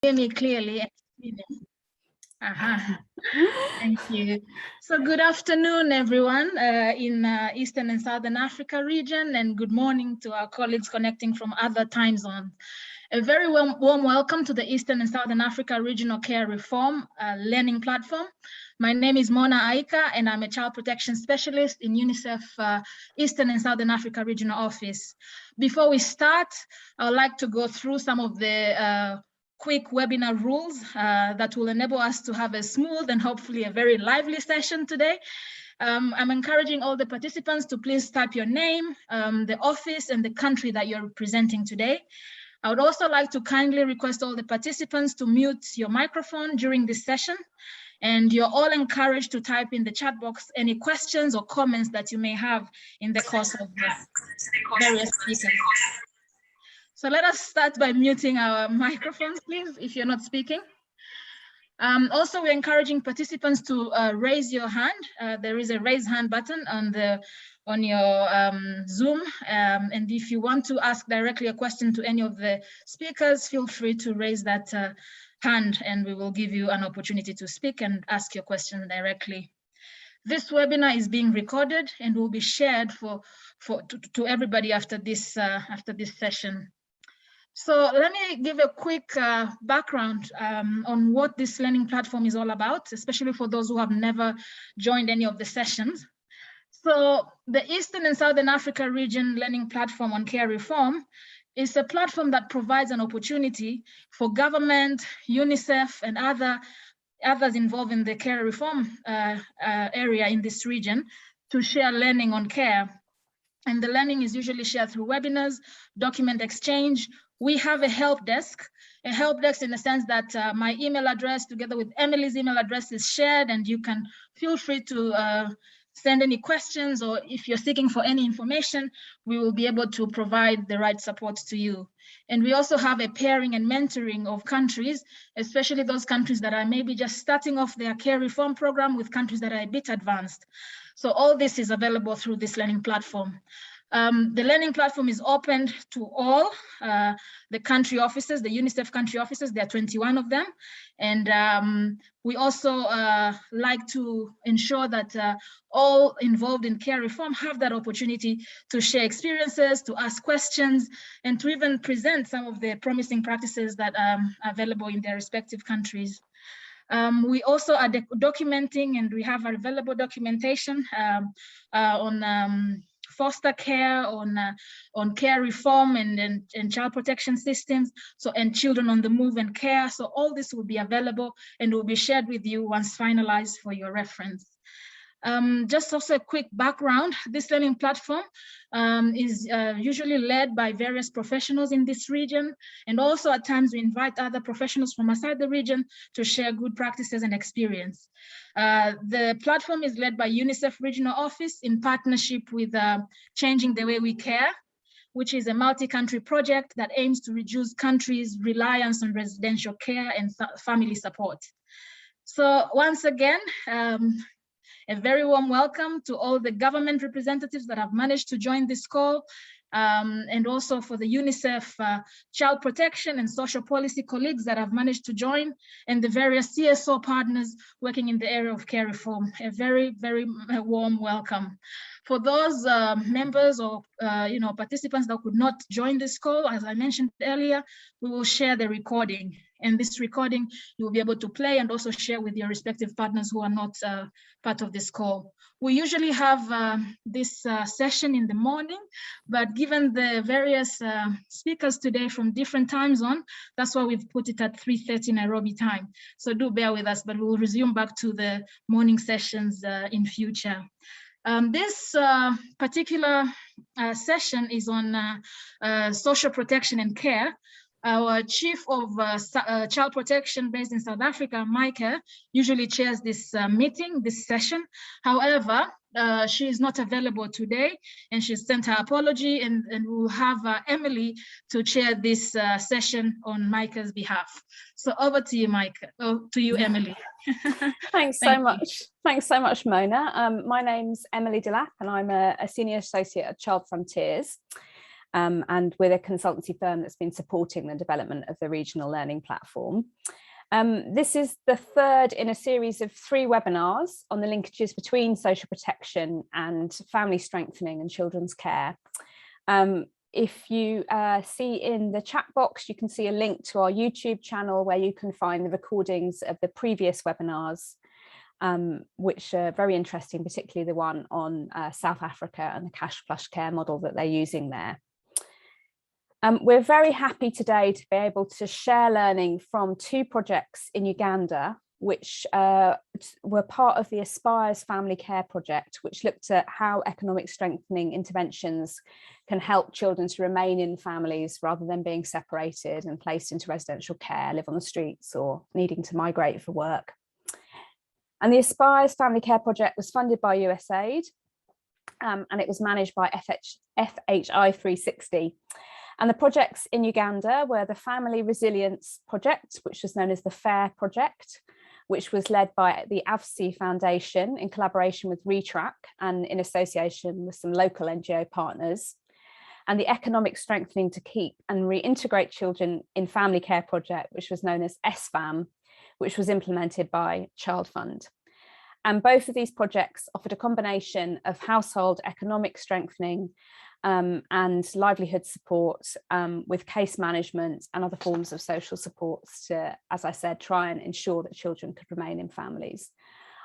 Hear me clearly and see me? Thank you. So good afternoon, everyone in Eastern and Southern Africa region, and good morning to our colleagues connecting from other time zones. A very warm welcome to the Eastern and Southern Africa Regional Care Reform Learning Platform. My name is Mona Aika, and I'm a child protection specialist in UNICEF Eastern and Southern Africa Regional Office. Before we start, I would like to go through some of the quick webinar rules that will enable us to have a smooth and hopefully a very lively session today. I'm encouraging all the participants to please type your name, the office, and the country that you're representing today. I would also like to kindly request all the participants to mute your microphone during this session. And you're all encouraged to type in the chat box any questions or comments that you may have in the course of the various speakers. So let us start by muting our microphones, please, if you're not speaking. Also, we're encouraging participants to raise your hand. There is a raise hand button on your Zoom. And if you want to ask directly a question to any of the speakers, feel free to raise that hand and we will give you an opportunity to speak and ask your question directly. This webinar is being recorded and will be shared to everybody after this session. So let me give a quick background on what this learning platform is all about, especially for those who have never joined any of the sessions. So the Eastern and Southern Africa Region Learning Platform on Care Reform is a platform that provides an opportunity for government, UNICEF, and others involved in the care reform area in this region to share learning on care. And the learning is usually shared through webinars, document exchange. We have a help desk in the sense that my email address together with Emily's email address is shared, and you can feel free to send any questions, or if you're seeking for any information, we will be able to provide the right support to you. And we also have a pairing and mentoring of countries, especially those countries that are maybe just starting off their care reform program with countries that are a bit advanced. So all this is available through this learning platform. The learning platform is open to all the country offices, the UNICEF country offices. There are 21 of them. And we also like to ensure that all involved in care reform have that opportunity to share experiences, to ask questions, and to even present some of the promising practices that are available in their respective countries. We also are documenting, and we have available documentation on foster care, on care reform and child protection systems, and children on the move and care. So all this will be available and will be shared with you once finalized for your reference. Just also a quick background, this learning platform is usually led by various professionals in this region, and also at times we invite other professionals from outside the region to share good practices and experience. The platform is led by UNICEF Regional Office in partnership with Changing the Way We Care, which is a multi-country project that aims to reduce countries' reliance on residential care and family support. So once again, a very warm welcome to all the government representatives that have managed to join this call, and also for the UNICEF child protection and social policy colleagues that have managed to join, and the various CSO partners working in the area of care reform. A very, very warm welcome. For those members or participants that could not join this call, as I mentioned earlier, we will share the recording. And this recording you will be able to play and also share with your respective partners who are not part of this call. We usually have this session in the morning, but given the various speakers today from different time zones, that's why we've put it at 3:30 Nairobi time. So do bear with us, but we'll resume back to the morning sessions in future. This particular session is on social protection and care. Our Chief of Child Protection based in South Africa, Micah, usually chairs this meeting, this session. However, she is not available today, and she sent her apology, and we'll have Emily to chair this session on Micah's behalf. So over to you, Micah. Oh, to you, Emily. Thanks so much. Thanks so much, Mona. My name's Emily Delap, and I'm a Senior Associate at Child Frontiers. and we're a consultancy firm that's been supporting the development of the regional learning platform. This is the third in a series of 3 webinars on the linkages between social protection and family strengthening and children's care. If you see in the chat box, you can see a link to our YouTube channel where you can find the recordings of the previous webinars, which are very interesting, particularly the one on South Africa and the cash flush care model that they're using there. We're very happy today to be able to share learning from 2 projects in Uganda, which were part of the Aspire's Family Care Project, which looked at how economic strengthening interventions can help children to remain in families rather than being separated and placed into residential care, live on the streets, or needing to migrate for work. And the Aspire's Family Care Project was funded by USAID, and it was managed by FHI 360. And the projects in Uganda were the Family Resilience Project, which was known as the FARE Project, which was led by the AVSI Foundation in collaboration with ReTrack and in association with some local NGO partners. And the Economic Strengthening to Keep and Reintegrate Children in Family Care Project, which was known as ESFAM, which was implemented by Child Fund. And both of these projects offered a combination of household economic strengthening and livelihood support with case management and other forms of social supports to, as I said, try and ensure that children could remain in families.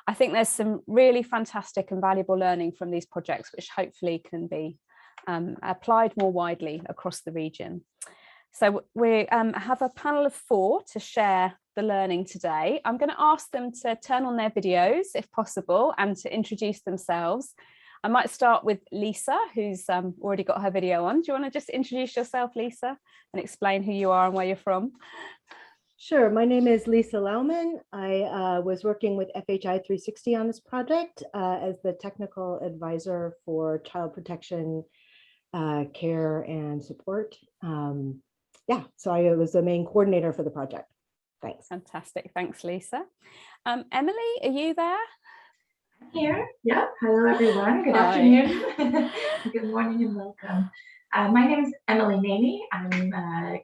I think there's some really fantastic and valuable learning from these projects, which hopefully can be applied more widely across the region. So we have a panel of 4 to share the learning today. I'm going to ask them to turn on their videos if possible and to introduce themselves. I might start with Lisa, who's already got her video on. Do you want to just introduce yourself, Lisa, and explain who you are and where you're from? Sure. My name is Lisa Lauman. I was working with FHI 360 on this project as the technical advisor for child protection, care, and support. Yeah, so I was the main coordinator for the project. Thanks. Fantastic. Thanks, Lisa. Emily, are you there? Here. Yeah. Hello, everyone. Good afternoon. Good morning and welcome. My name is Emily Naney. I'm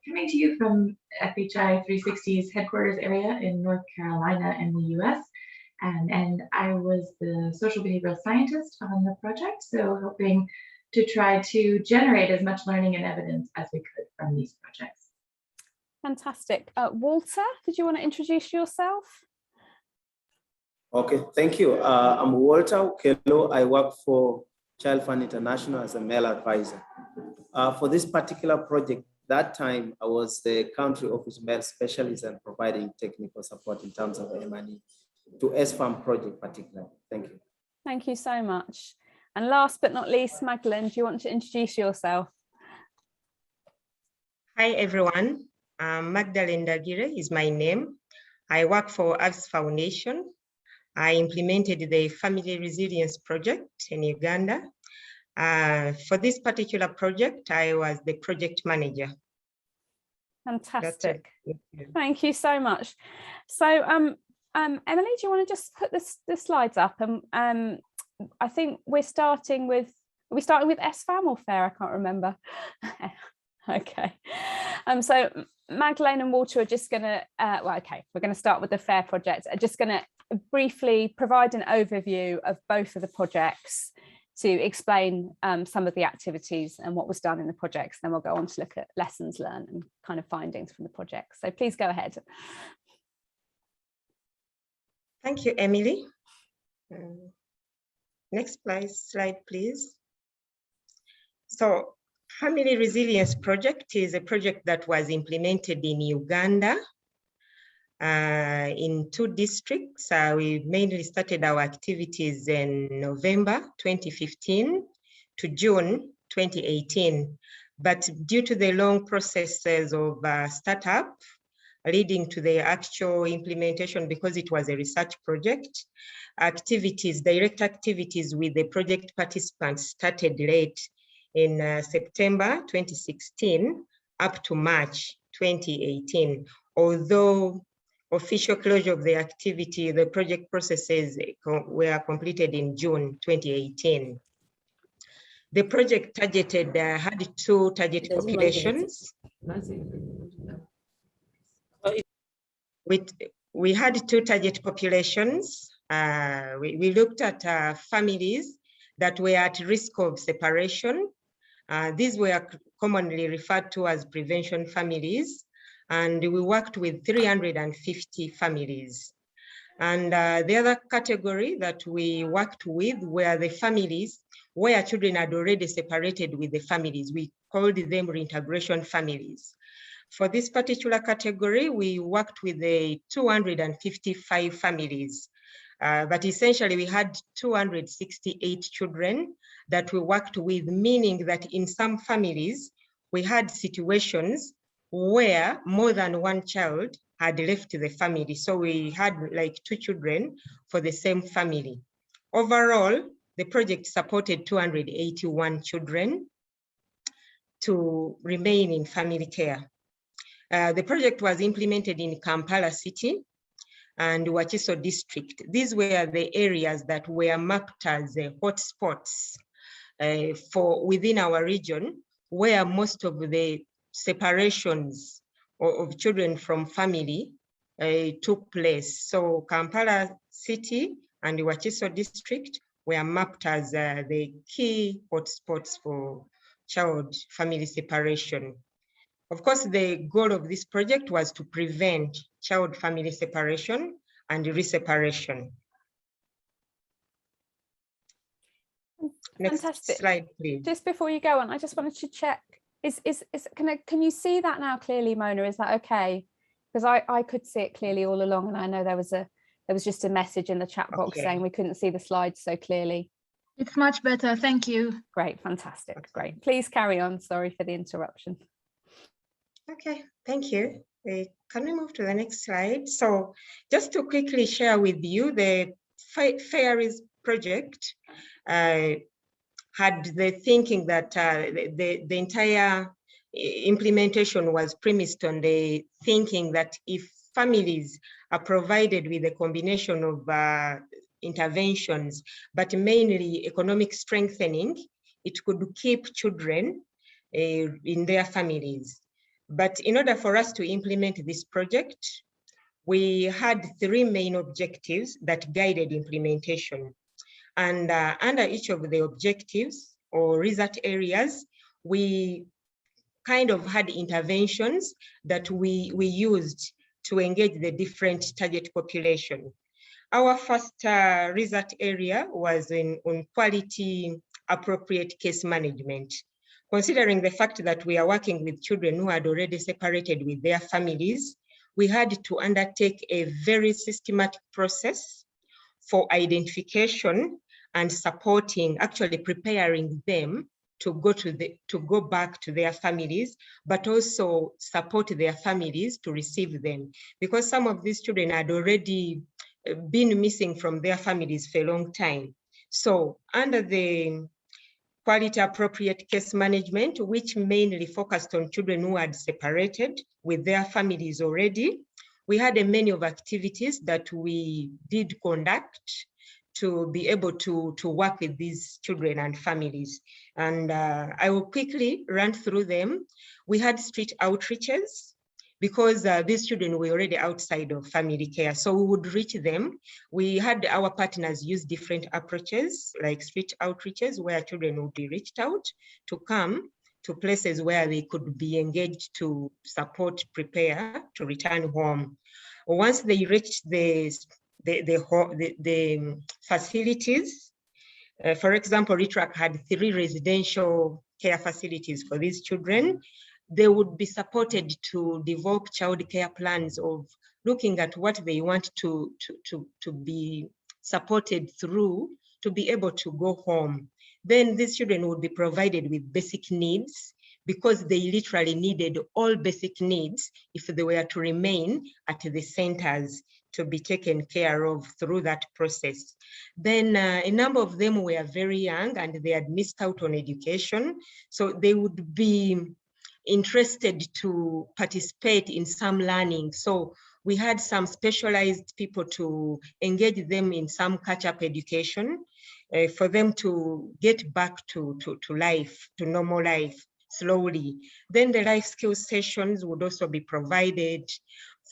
coming to you from FHI 360's headquarters area in North Carolina in the US. And I was the social behavioral scientist on the project, so hoping to try to generate as much learning and evidence as we could from these projects. Fantastic. Walter, did you want to introduce yourself? Okay, thank you. I'm Walter Kello. I work for Child Fund International as a male advisor. For this particular project, that time I was the country office male specialist and providing technical support in terms of M&E to ESFAM project particularly. Thank you. Thank you so much. And last but not least, Magdalene, do you want to introduce yourself? Hi, everyone. Magdalene Dagire is my name. I work for AVS Foundation. I implemented the Family Resilience Project in Uganda. For this particular project, I was the project manager. Fantastic. Thank you so much. So, Emily, do you want to just put the slides up? And I think we're starting with, are we starting with ESFAM or FARE? I can't remember. Okay. So Magdalene and Walter are just going to, well, okay, we're going to start with the FARE project. I'm just going to briefly provide an overview of both of the projects to explain some of the activities and what was done in the projects. Then we'll go on to look at lessons learned and kind of findings from the project. So please go ahead. Thank you, Emily. Next slide, please. So, Family Resilience Project is a project that was implemented in Uganda in 2 districts. We mainly started our activities in November 2015 to June 2018. But due to the long processes of startup leading to the actual implementation, because it was a research project, direct activities with the project participants started late in September 2016 up to March 2018. Although official closure of the activity, the project processes were completed in June 2018. The project targeted had 2 target populations. We had 2 target populations. We looked at families that were at risk of separation. These were commonly referred to as prevention families, and we worked with 350 families. And the other category that we worked with were the families where children had already separated with the families. We called them reintegration families. For this particular category, we worked with the 255 families, but essentially we had 268 children that we worked with, meaning that in some families, we had situations where more than one child had left the family. So we had like 2 children for the same family. Overall, the project supported 281 children to remain in family care. The project was implemented in Kampala City and Wakiso District. These were the areas that were mapped as hotspots for within our region, where most of the separations of children from family took place. So Kampala City and Wakiso District were mapped as the key hotspots for child family separation. Of course, the goal of this project was to prevent child family separation and reseparation. Next Fantastic. slide, please. Just before you go on, I just wanted to check, can you see that now clearly, Mona? Is that okay? Because I could see it clearly all along, and I know there was just a message in the chat box saying we couldn't see the slides so clearly. It's much better, thank you. Great, fantastic, great. Please carry on, sorry for the interruption. Okay, thank you. Can we move to the next slide? So just to quickly share with you, the Fairies Project had the thinking that the entire implementation was premised on the thinking that if families are provided with a combination of interventions, but mainly economic strengthening, it could keep children in their families. But in order for us to implement this project, we had 3 main objectives that guided implementation. And under each of the objectives or result areas, we kind of had interventions that we used to engage the different target population. Our first result area was on quality appropriate case management. Considering the fact that we are working with children who had already separated with their families, we had to undertake a very systematic process for identification and supporting, actually preparing them to go back to their families, but also support their families to receive them. Because some of these children had already been missing from their families for a long time. So under the quality appropriate case management, which mainly focused on children who had separated with their families already, we had a menu of activities that we did conduct to be able to work with these children and families. And I will quickly run through them. We had street outreaches because these children were already outside of family care. So we would reach them. We had our partners use different approaches like street outreaches where children would be reached out to come to places where they could be engaged to support, prepare to return home. Once they reached the facilities, for example, RETRAC had 3 residential care facilities for these children. They would be supported to develop child care plans of looking at what they want to be supported through to be able to go home. Then these children would be provided with basic needs because they literally needed all basic needs if they were to remain at the centers to be taken care of through that process. Then a number of them were very young and they had missed out on education. So they would be interested to participate in some learning. So we had some specialized people to engage them in some catch-up education. for them to get back to life, to normal life slowly. Then the life skills sessions would also be provided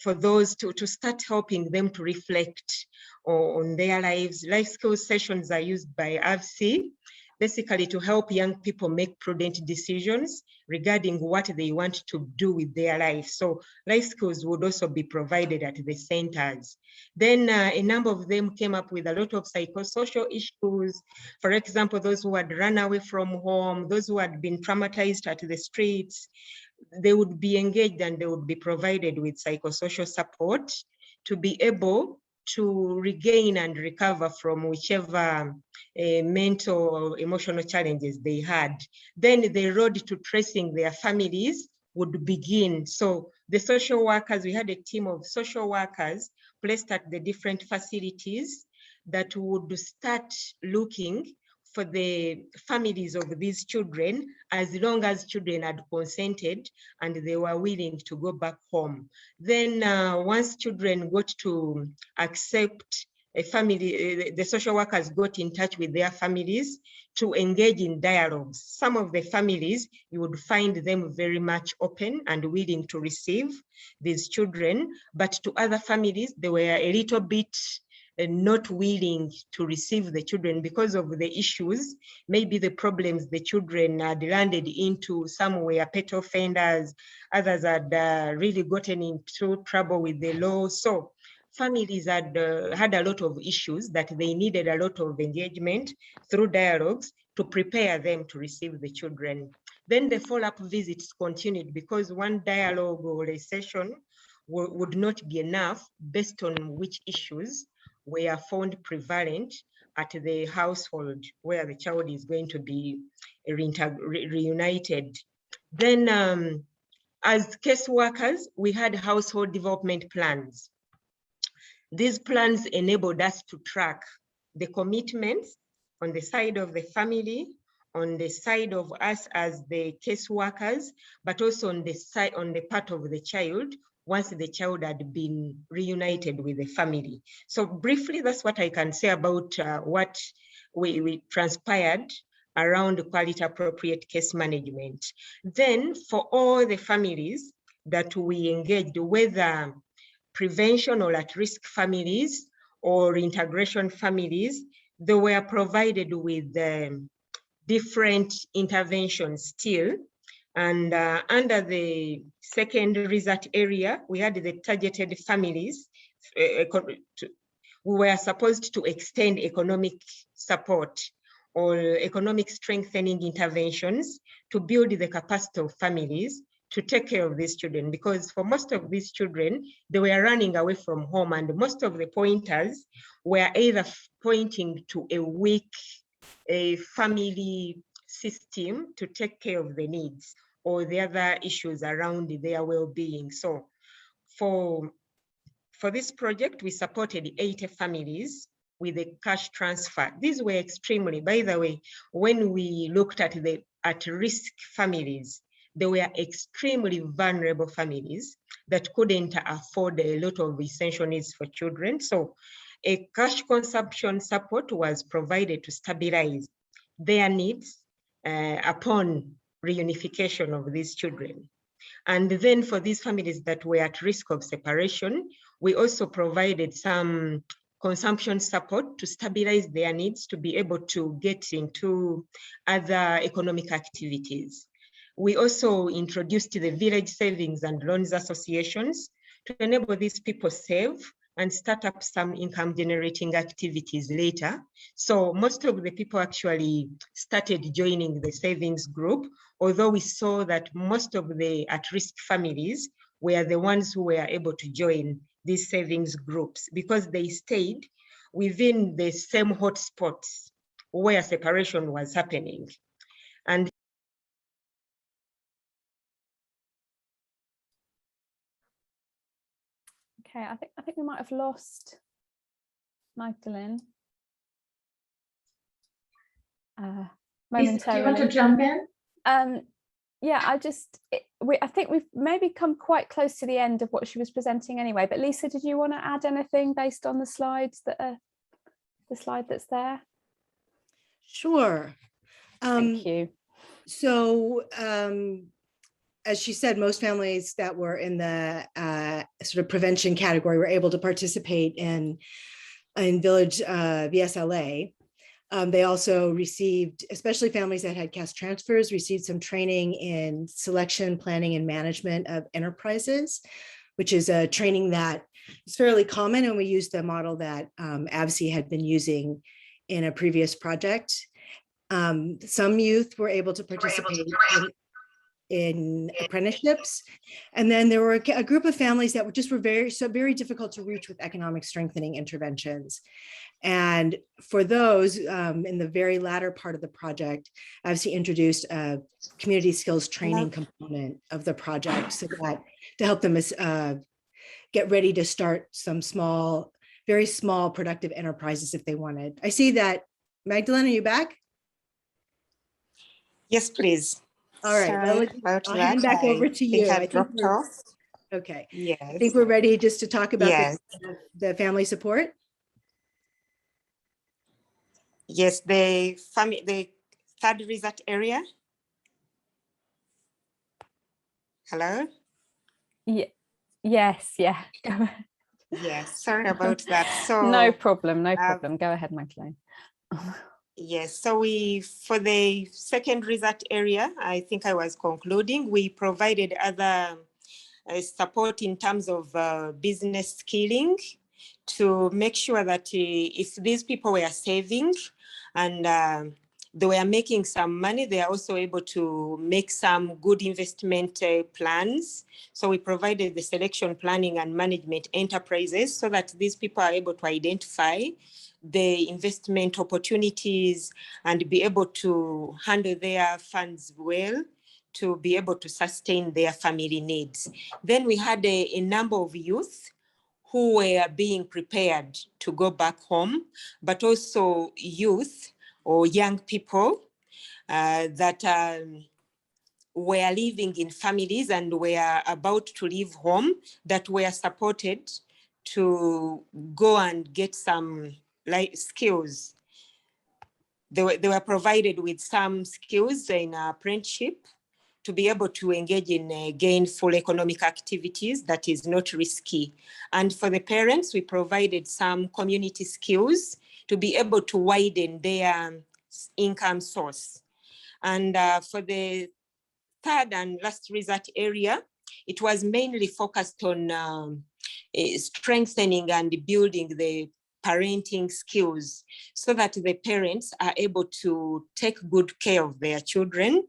for those to start helping them to reflect on their lives. Life skills sessions are used by AVC, basically to help young people make prudent decisions regarding what they want to do with their life. So life skills would also be provided at the centers. Then a number of them came up with a lot of psychosocial issues. For example, those who had run away from home, those who had been traumatized at the streets, they would be engaged and they would be provided with psychosocial support to be able to regain and recover from whichever mental or emotional challenges they had. Then the road to tracing their families would begin. So the social workers, we had a team of social workers placed at the different facilities that would start looking for the families of these children, as long as children had consented and they were willing to go back home. Then once children got to accept a family, the social workers got in touch with their families to engage in dialogues. Some of the families, you would find them very much open and willing to receive these children, but to other families, they were a little bit not willing to receive the children because of the issues, maybe the problems the children had landed into. Some were pet offenders, others had really gotten into trouble with the law. So families had had a lot of issues that they needed a lot of engagement through dialogues to prepare them to receive the children. Then the follow-up visits continued because one dialogue or a session would not be enough based on which issues were found prevalent at the household where the child is going to be reunited. Then as caseworkers, we had household development plans. These plans enabled us to track the commitments on the side of the family, on the side of us as the caseworkers, but also on the side, on the part of the child, once the child had been reunited with the family. So briefly, that's what I can say about what we transpired around quality appropriate case management. Then for all the families that we engaged, whether prevention or at-risk families or integration families, they were provided with different interventions still. And under the second result area, we had the targeted families. We were supposed to extend economic support or economic strengthening interventions to build the capacity of families to take care of these children, because for most of these children, they were running away from home, and most of the pointers were either pointing to a weak family system to take care of the needs or the other issues around their well-being. So for this project, we supported 80 families with a cash transfer. These were extremely, by the way, when we looked at the at-risk families, they were extremely vulnerable families that couldn't afford a lot of essential needs for children. So a cash consumption support was provided to stabilize their needs upon reunification of these children. And then for these families that were at risk of separation, we also provided some consumption support to stabilize their needs to be able to get into other economic activities. We also introduced the village savings and loans associations to enable these people save and start up some income generating activities later. So most of the people actually started joining the savings group, although we saw that most of the at-risk families were the ones who were able to join these savings groups because they stayed within the same hotspots where separation was happening. And okay, I think we might have lost Magdalene momentarily. Do you want to jump in? Yeah, I think we've maybe come quite close to the end of what she was presenting anyway. But Lisa, did you want to add anything based on the slides that are the slide that's there? Sure. Thank you. So, as she said, most families that were in the sort of prevention category were able to participate in Village VSLA. They also received, especially families that had caste transfers, received some training in selection, planning, and management of enterprises, which is a training that is fairly common, and we used the model that AVSI had been using in a previous project. Some youth were able to participate in apprenticeships. And then there were a group of families that were very difficult to reach with economic strengthening interventions. And for those, in the very latter part of the project, AVSI introduced a community skills training component of the project, so that to help them get ready to start some very small productive enterprises if they wanted. I see that. Magdalene, are you back? Yes, please. All right, I'll hand back over to you. I think we're, okay. Yes. I think we're ready just to talk about the family support. Yes, the third result area. Hello? Yeah. Yes, yeah. Yes, sorry about that. So no problem. Go ahead, Magdalene. Yes, so for the second result area, I think I was concluding, we provided other support in terms of business skilling to make sure that if these people were saving and they were making some money, they are also able to make some good investment plans. So we provided the selection, planning, and management enterprises so that these people are able to identify the investment opportunities and be able to handle their funds well to be able to sustain their family needs. Then we had a number of youth who were being prepared to go back home, but also youth or young people that were living in families and were about to leave home that were supported to go and get some skills. They were provided with some skills in apprenticeship to be able to engage in gainful economic activities that is not risky. And for the parents, we provided some community skills to be able to widen their income source. And for the third and last result area, it was mainly focused on strengthening and building the parenting skills so that the parents are able to take good care of their children.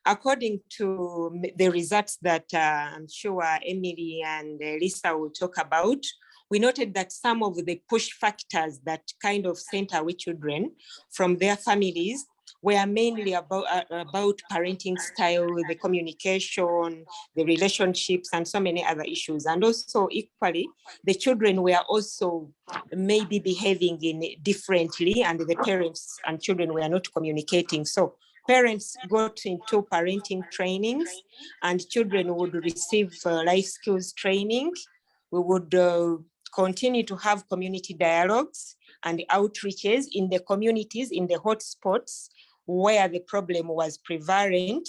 According to the results that I'm sure Emily and Lisa will talk about, we noted that some of the push factors that kind of sent away children from their families were mainly about parenting style, the communication, the relationships, and so many other issues. And also equally, the children were also maybe behaving differently, and the parents and children were not communicating. So parents got into parenting trainings and children would receive life skills training. We would continue to have community dialogues and outreaches in the communities, in the hotspots where the problem was prevalent,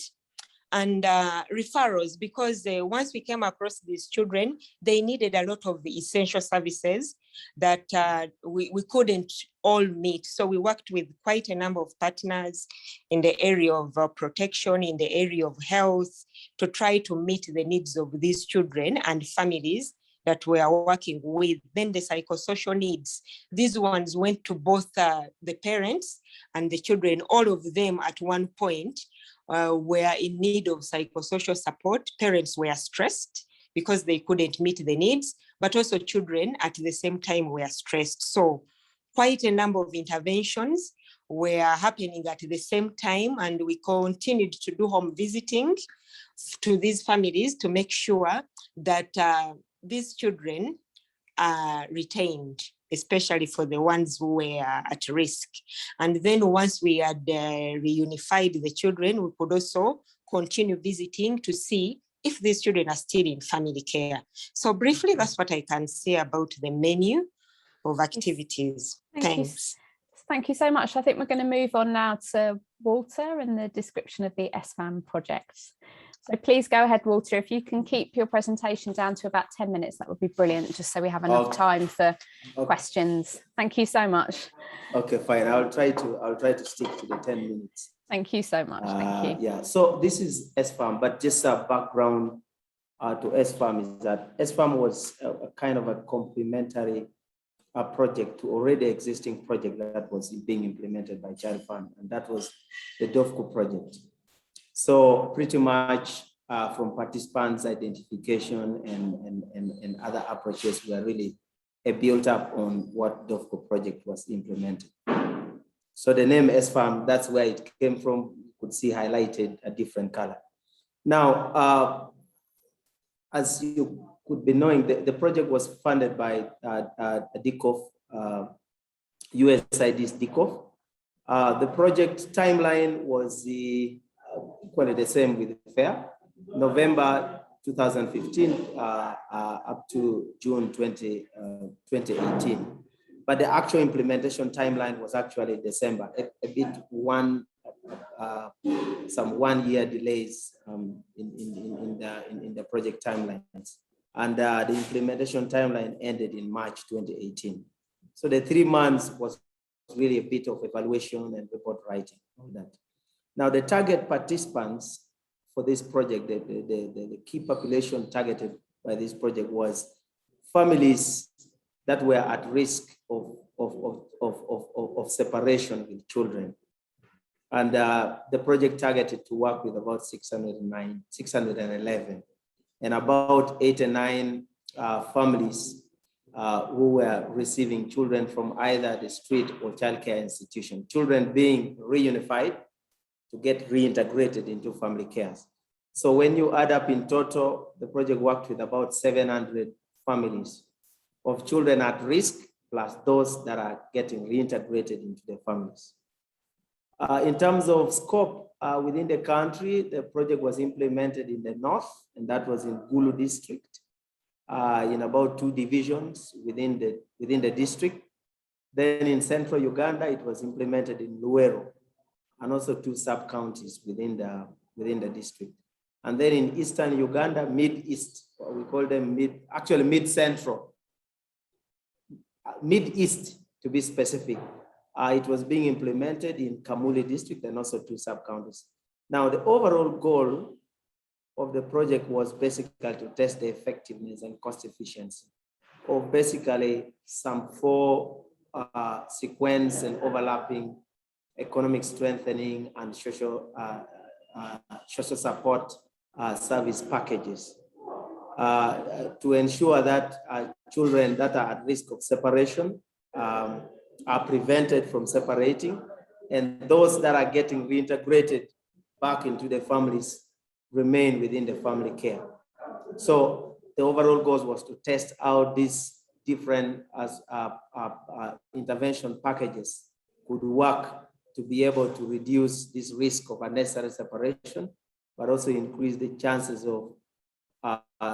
and referrals, because once we came across these children, they needed a lot of the essential services that we couldn't all meet. So we worked with quite a number of partners in the area of protection, in the area of health, to try to meet the needs of these children and families that we are working with. Then the psychosocial needs, these ones went to both the parents and the children. All of them at one point were in need of psychosocial support. Parents were stressed because they couldn't meet the needs, but also children at the same time were stressed. So quite a number of interventions were happening at the same time, and we continued to do home visiting to these families to make sure that these children are retained, especially for the ones who were at risk. And then once we had reunified the children, we could also continue visiting to see if these children are still in family care. So briefly, that's what I can say about the menu of activities. Thanks. thank you so much. I think we're going to move on now to Walter and the description of the ESFAM project. So please go ahead, Walter. If you can keep your presentation down to about 10 minutes, that would be brilliant, just so we have enough time for questions. Thank you so much. Okay, fine. I'll try to stick to the 10 minutes. Thank you so much. Thank you. Yeah, so this is ESFAM, but just a background to ESFAM is that ESFAM was a kind of a complementary project to already existing project that was being implemented by Child Fund, and that was the Dovco project. So pretty much from participants' identification and other approaches were really built up on what Dovco project was implemented. So the name ESFAM, that's where it came from. You could see highlighted a different color. Now, as you could be knowing, the project was funded by DCOF, USAID's DCOF. The project timeline was equally the same with FARE, November 2015 up to June 2018. But the actual implementation timeline was actually December, a bit some 1 year delays in the project timelines. And the implementation timeline ended in March 2018. So the 3 months was really a bit of evaluation and report writing on that. Now the target participants for this project, the key population targeted by this project was families that were at risk of separation with children. And the project targeted to work with about 611, and about 8 or 9 families who were receiving children from either the street or childcare institution, children being reunified to get reintegrated into family care. So when you add up in total, the project worked with about 700 families of children at risk, plus those that are getting reintegrated into their families. In terms of scope, within the country, the project was implemented in the north, and that was in Gulu district, in about 2 divisions within the district. Then in central Uganda, it was implemented in Luero, and also 2 sub-counties within the district. And then in eastern Uganda, mid-east, we call them mid-central, mid-east to be specific. It was being implemented in Kamuli district and also 2 sub-counties. Now, the overall goal of the project was basically to test the effectiveness and cost efficiency of basically some 4 sequence and overlapping economic strengthening and social support service packages to ensure that children that are at risk of separation are prevented from separating, and those that are getting reintegrated back into their families remain within the family care. So the overall goal was to test out these different intervention packages could work to be able to reduce this risk of unnecessary separation, but also increase the chances of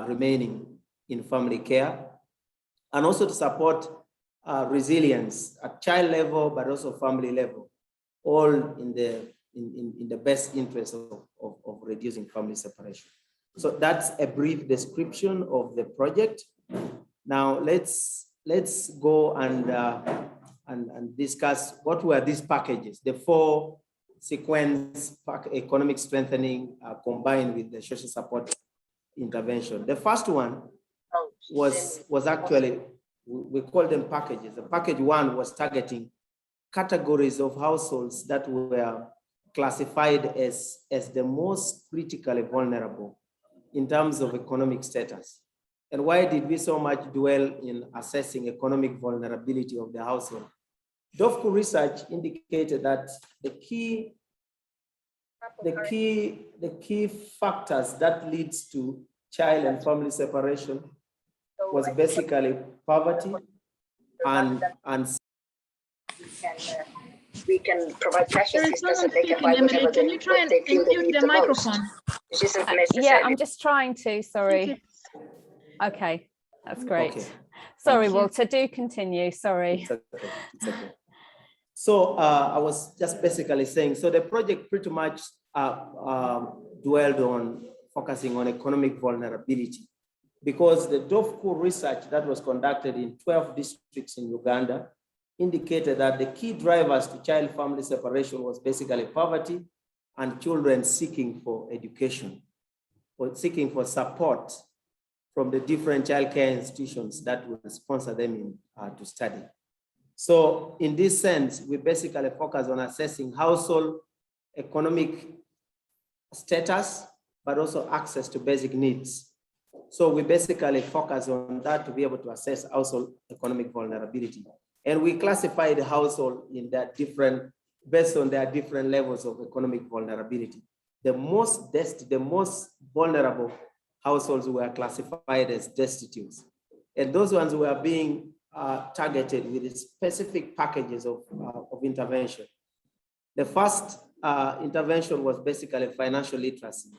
remaining in family care, and also to support resilience at child level, but also family level, all in the best interest of reducing family separation. So that's a brief description of the project. Now let's go and discuss what were these packages, the 4 sequence economic strengthening combined with the social support intervention. The first one was actually, we call them packages. The package 1 was targeting categories of households that were classified as the most critically vulnerable in terms of economic status. And why did we so much dwell in assessing economic vulnerability of the household? Dovco research indicated that the key factors that leads to child and family separation was basically poverty and we can provide cash assistance and they can buy whatever they, can you try and mute the microphone? Yeah, I'm just trying to, sorry. Okay, that's great. Okay. Sorry, Walter, do continue, sorry. It's okay. So I was just basically saying, so the project pretty much dwelled on focusing on economic vulnerability, because the Dovco research that was conducted in 12 districts in Uganda indicated that the key drivers to child-family separation was basically poverty and children seeking for education or seeking for support from the different childcare institutions that will sponsor them to study. So in this sense, we basically focus on assessing household economic status, but also access to basic needs. So we basically focus on that to be able to assess household economic vulnerability. And we classify the household in that different, based on their different levels of economic vulnerability. The most vulnerable households were classified as destitutes. And those ones were being targeted with specific packages of intervention. The first intervention was basically financial literacy.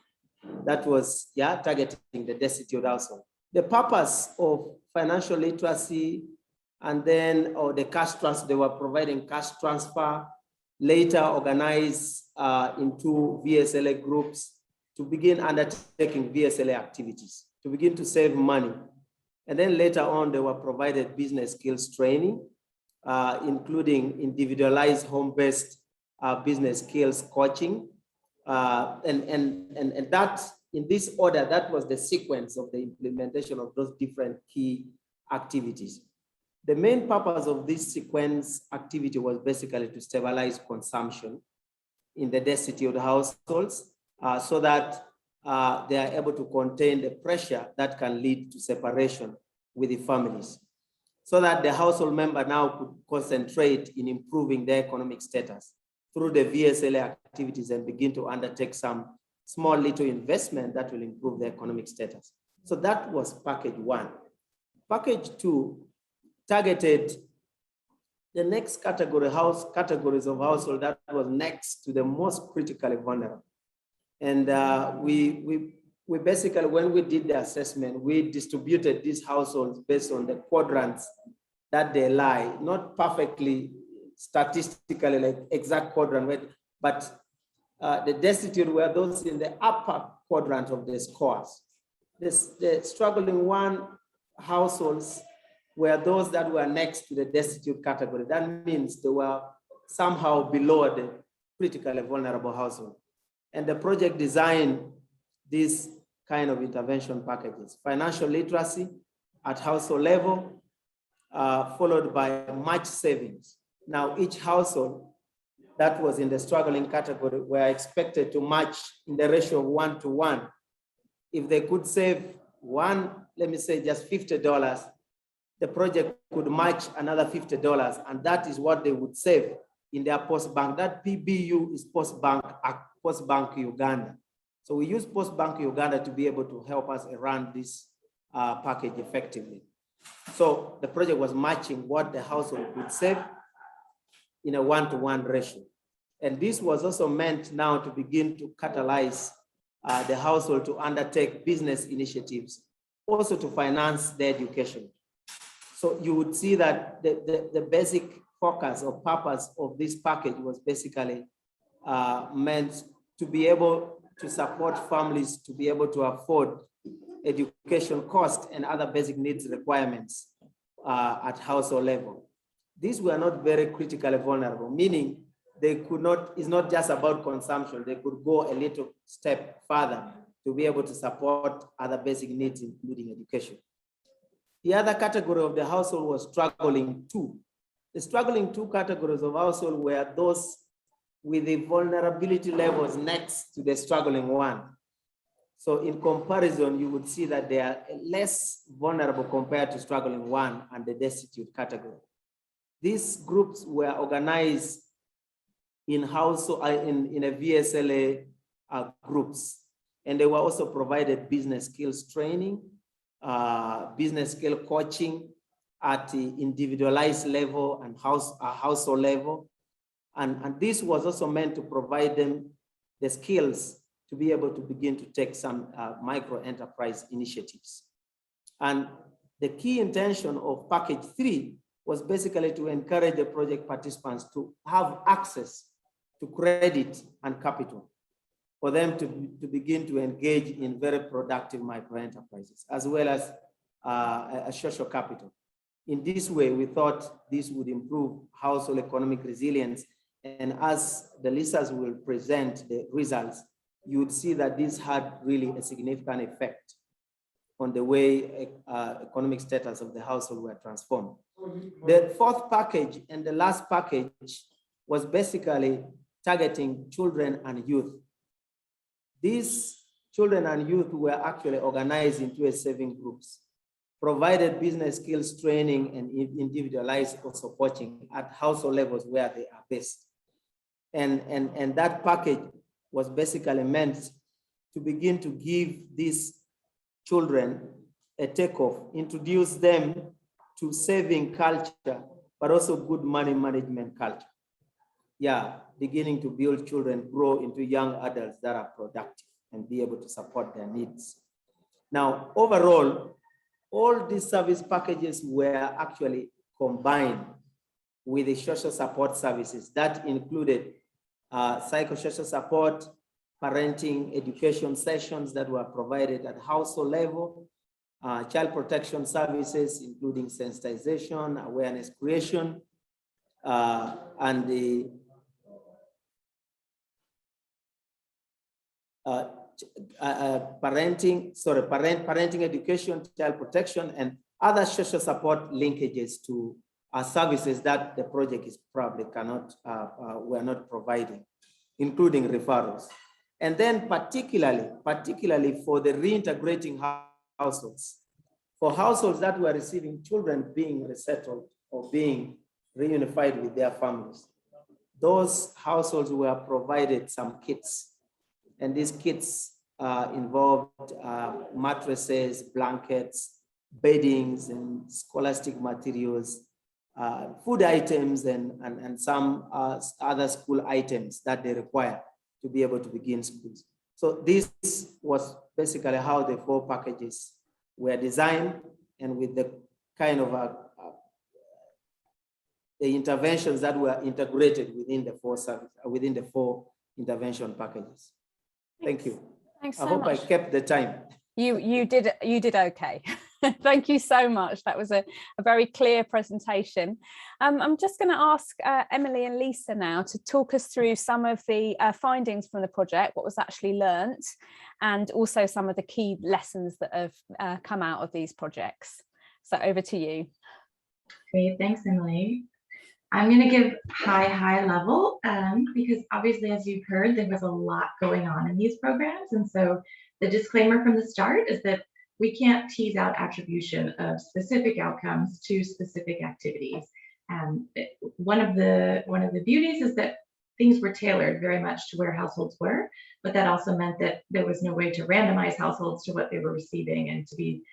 That was targeting the destitute household. The purpose of financial literacy, and then the cash transfer, they were providing cash transfer, later organized into VSLA groups to begin undertaking VSLA activities, to begin to save money. And then later on, they were provided business skills training, including individualized home-based business skills coaching. And that, in this order, that was the sequence of the implementation of those different key activities. The main purpose of this sequence activity was basically to stabilize consumption in the destitute households so that they are able to contain the pressure that can lead to separation with the families, so that the household member now could concentrate in improving their economic status through the VSLA activities and begin to undertake some small little investment that will improve their economic status. So that was package one. Package two targeted the next categories of household that was next to the most critically vulnerable. And we basically, when we did the assessment, we distributed these households based on the quadrants that they lie, not perfectly statistically like exact quadrant, but the destitute were those in the upper quadrant of the scores. The struggling one households were those that were next to the destitute category. That means they were somehow below the critically vulnerable household. And the project designed these kind of intervention packages: financial literacy at household level, followed by match savings. Now, each household that was in the struggling category were expected to match in the ratio of 1-to-1. If they could save let me say just $50, the project could match another $50, and that is what they would save in their post bank. That PBU is Post Bank Uganda. So we use Post Bank Uganda to be able to help us run this package effectively. So the project was matching what the household could save in a 1-to-1 ratio. And this was also meant now to begin to catalyze the household to undertake business initiatives, also to finance their education. So you would see that the basic focus or purpose of this package was basically meant to be able to support families to be able to afford education costs and other basic needs requirements at household level. These were not very critically vulnerable, meaning they could not, it's not just about consumption, they could go a little step further to be able to support other basic needs, including education. The other category of the household was struggling two. The struggling two categories of household were those with the vulnerability levels next to the struggling one. So in comparison, you would see that they are less vulnerable compared to struggling one and the destitute category. These groups were organized in household in a VSLA groups, and they were also provided business skills training, business skill coaching at the individualized level and household level. And this was also meant to provide them the skills to be able to begin to take some micro enterprise initiatives. And the key intention of package 3 was basically to encourage the project participants to have access to credit and capital for them to begin to engage in very productive microenterprises, as well as a social capital. In this way, we thought this would improve household economic resilience. And as the listeners will present the results, you would see that this had really a significant effect on the way economic status of the household were transformed. The fourth package and the last package was basically targeting children and youth. These children and youth were actually organized into saving groups, provided business skills training and individualized supporting at household levels where they are based. And that package was basically meant to begin to give these children a takeoff, introduce them to saving culture, but also good money management culture. Yeah, beginning to build children grow into young adults that are productive and be able to support their needs. Now, overall, all these service packages were actually combined with the social support services that included psychosocial support, parenting education sessions that were provided at household level, child protection services, including sensitization, awareness creation, and the parenting education, child protection, and other social support linkages to services that the project is probably we're not providing, including referrals. And then particularly for the reintegrating households, for households that were receiving children being resettled or being reunified with their families, those households were provided some kits. And these kits involved mattresses, blankets, beddings, and scholastic materials, food items, and some other school items that they require to be able to begin schools. So this was basically how the 4 packages were designed, and with the kind of the interventions that were integrated within the 4 intervention packages. Thank you. Thanks so much. I hope I kept the time. You did okay. Thank you so much. That was a very clear presentation. I'm just going to ask Emily and Lisa now to talk us through some of the findings from the project, what was actually learnt, and also some of the key lessons that have come out of these projects. So over to you. Great, thanks, Emily. I'm going to give high level because obviously, as you've heard, there was a lot going on in these programs. And so the disclaimer from the start is that we can't tease out attribution of specific outcomes to specific activities. One of the beauties is that things were tailored very much to where households were, but that also meant that there was no way to randomize households to what they were receiving and to be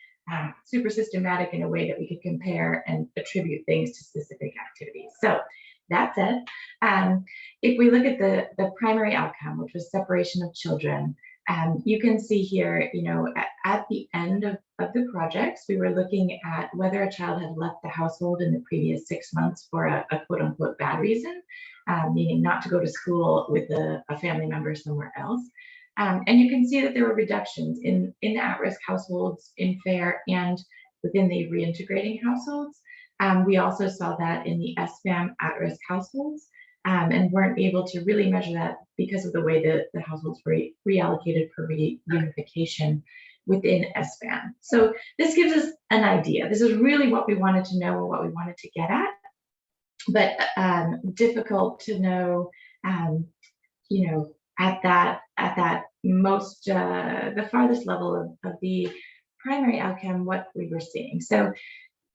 super systematic in a way that we could compare and attribute things to specific activities. So that said, if we look at the primary outcome, which was separation of children, you can see here, at the end of the projects, we were looking at whether a child had left the household in the previous 6 months for a quote unquote bad reason, meaning not to go to school with a family member somewhere else. And you can see that there were reductions in the at-risk households, in FARE, and within the reintegrating households. We also saw that in the ESFAM at-risk households, and weren't able to really measure that because of the way that the households were reallocated for reunification within ESFAM. So this gives us an idea. This is really what we wanted to know or what we wanted to get at, but difficult to know, at that most, the farthest level of the primary outcome, what we were seeing. So,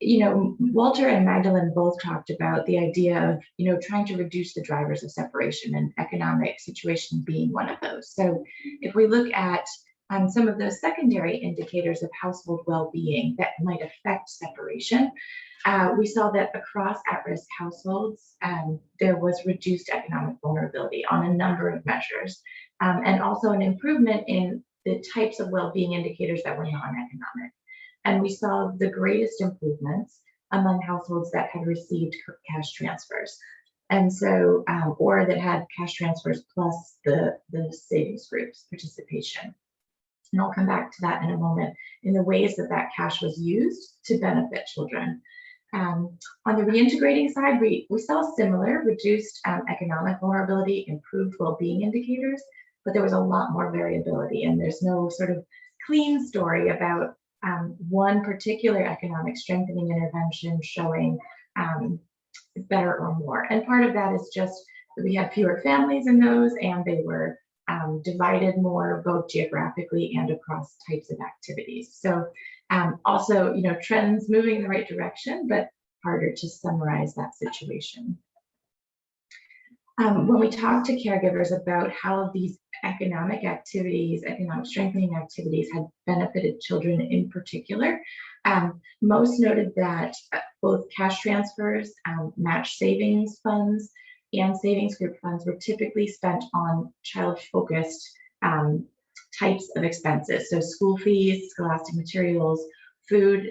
Walter and Magdalene both talked about the idea of, trying to reduce the drivers of separation, and economic situation being one of those. So if we look at some of those secondary indicators of household well-being that might affect separation, we saw that across at-risk households, there was reduced economic vulnerability on a number of measures, and also an improvement in the types of well-being indicators that were non-economic. And we saw the greatest improvements among households that had received cash transfers. And so, or that had cash transfers plus the savings groups participation. And I'll come back to that in a moment in the ways that that cash was used to benefit children. On the reintegrating side, we saw similar reduced economic vulnerability, improved well-being indicators, but there was a lot more variability, and there's no sort of clean story about one particular economic strengthening intervention showing better or more. And part of that is just that we had fewer families in those, and they were divided more both geographically and across types of activities. So also, trends moving in the right direction, but harder to summarize that situation. When we talk to caregivers about how these economic activities, economic strengthening activities had benefited children in particular, most noted that both cash transfers, match savings funds, and savings group funds were typically spent on child-focused types of expenses. So school fees, scholastic materials, food,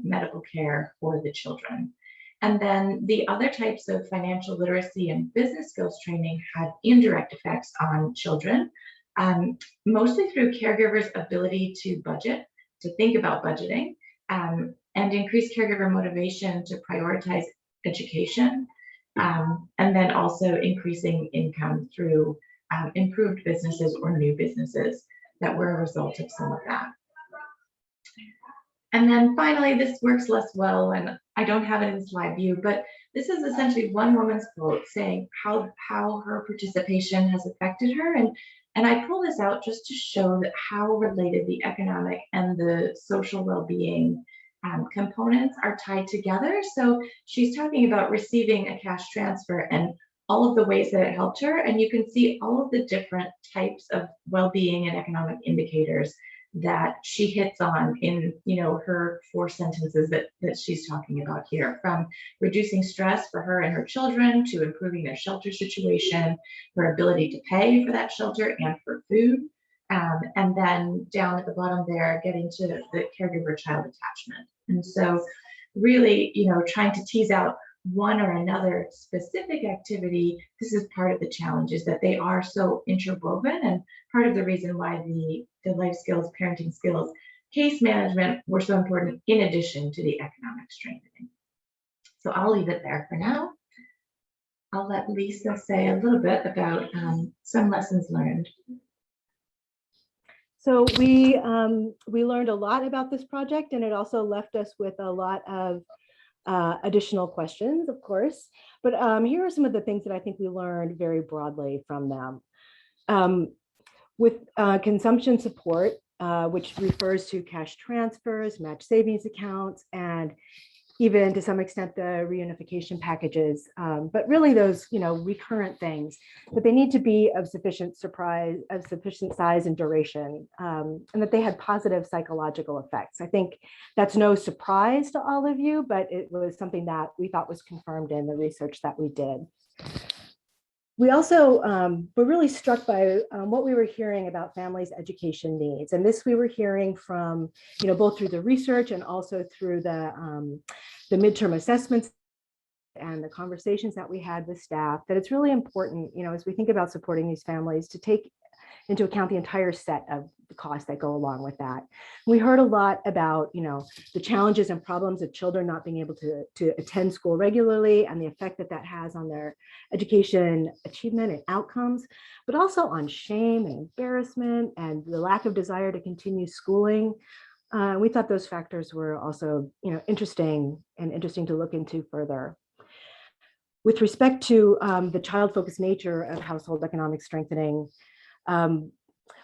medical care for the children. And then the other types of financial literacy and business skills training had indirect effects on children, mostly through caregivers' ability to budget, to think about budgeting, and increase caregiver motivation to prioritize education, and then also increasing income through improved businesses or new businesses that were a result of some of that. And then finally, this works less well, and I don't have it in slide view, but this is essentially one woman's quote saying how her participation has affected her. And I pull this out just to show that how related the economic and the social well-being components are tied together. So she's talking about receiving a cash transfer and all of the ways that it helped her. And you can see all of the different types of well-being and economic indicators that she hits on in her 4 sentences that she's talking about here, from reducing stress for her and her children to improving their shelter situation, her ability to pay for that shelter and for food, and then down at the bottom there, getting to the caregiver child attachment. And so really, trying to tease out one or another specific activity, this is part of the challenge, is that they are so interwoven, and part of the reason why the life skills, parenting skills, case management were so important in addition to the economic strengthening. So I'll leave it there for now. I'll let Lisa say a little bit about some lessons learned. So we learned a lot about this project, and it also left us with a lot of additional questions, of course, but here are some of the things that I think we learned very broadly from them. With consumption support, which refers to cash transfers, match savings accounts, and even to some extent the reunification packages, but really those recurrent things, but they need to be of sufficient size and duration, and that they had positive psychological effects. I think that's no surprise to all of you, but it was something that we thought was confirmed in the research that we did. We also were really struck by what we were hearing about families' education needs. And this we were hearing from, both through the research and also through the midterm assessments and the conversations that we had with staff, that it's really important, as we think about supporting these families, to take into account the entire set of the costs that go along with that. We heard a lot about, the challenges and problems of children not being able to attend school regularly and the effect that that has on their education achievement and outcomes, but also on shame and embarrassment and the lack of desire to continue schooling. We thought those factors were also, interesting to look into further. With respect to the child-focused nature of household economic strengthening,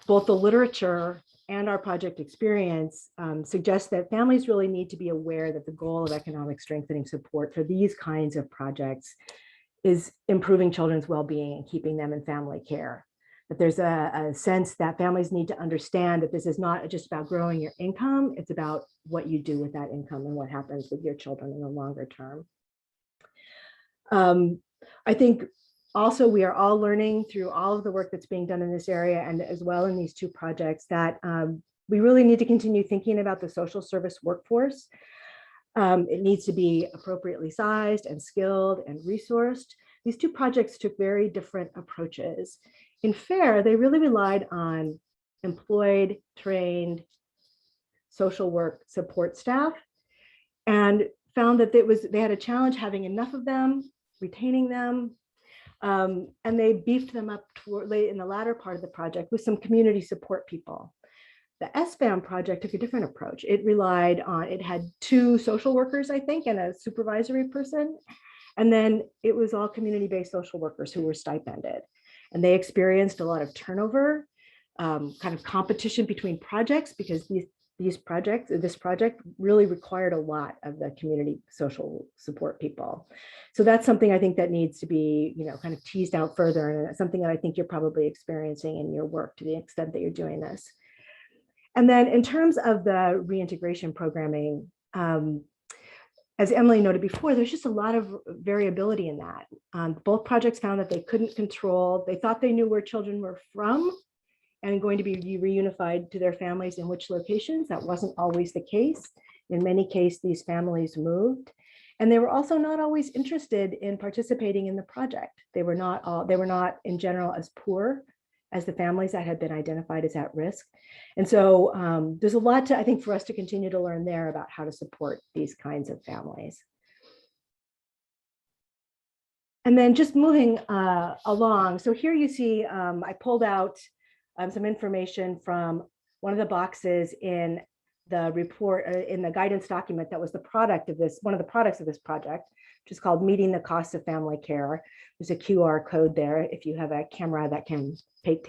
both the literature and our project experience suggest that families really need to be aware that the goal of economic strengthening support for these kinds of projects is improving children's well-being and keeping them in family care. But there's a sense that families need to understand that this is not just about growing your income, it's about what you do with that income and what happens with your children in the longer term. I think also, we are all learning through all of the work that's being done in this area and as well in these 2 projects that we really need to continue thinking about the social service workforce. It needs to be appropriately sized and skilled and resourced. These two projects took very different approaches. In FARE, they really relied on employed, trained social work support staff, and found that they had a challenge having enough of them, retaining them, and they beefed them up late in the latter part of the project with some community support people. The ESFAM project took a different approach. It relied on, it had 2 social workers, I think, and a supervisory person. And then it was all community-based social workers who were stipended. And they experienced a lot of turnover, kind of competition between projects, because this project really required a lot of the community social support people. So that's something I think that needs to be, kind of teased out further, and it's something that I think you're probably experiencing in your work to the extent that you're doing this. And then in terms of the reintegration programming, as Emily noted before, there's just a lot of variability in that. Both projects found that they couldn't control, they thought they knew where children were from and going to be reunified to their families in which locations. That wasn't always the case. In many cases, these families moved. And they were also not always interested in participating in the project. They were not in general as poor as the families that had been identified as at risk. And so there's a lot I think for us to continue to learn there about how to support these kinds of families. And then just moving along. So here you see, I pulled out some information from one of the boxes in the report, in the guidance document that was the product of this, one of the products of this project, which is called Meeting the Costs of Family Care. There's a QR code there if you have a camera that can pick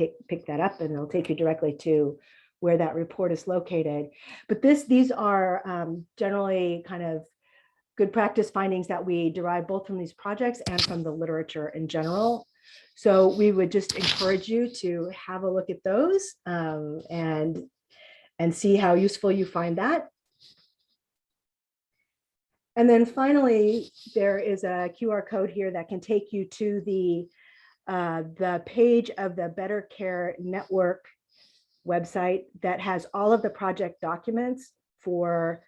that up, and it'll take you directly to where that report is located. But these are generally kind of good practice findings that we derive both from these projects and from the literature in general. So we would just encourage you to have a look at those and see how useful you find that. And then finally, there is a QR code here that can take you to the page of the Better Care Network website that has all of the project documents for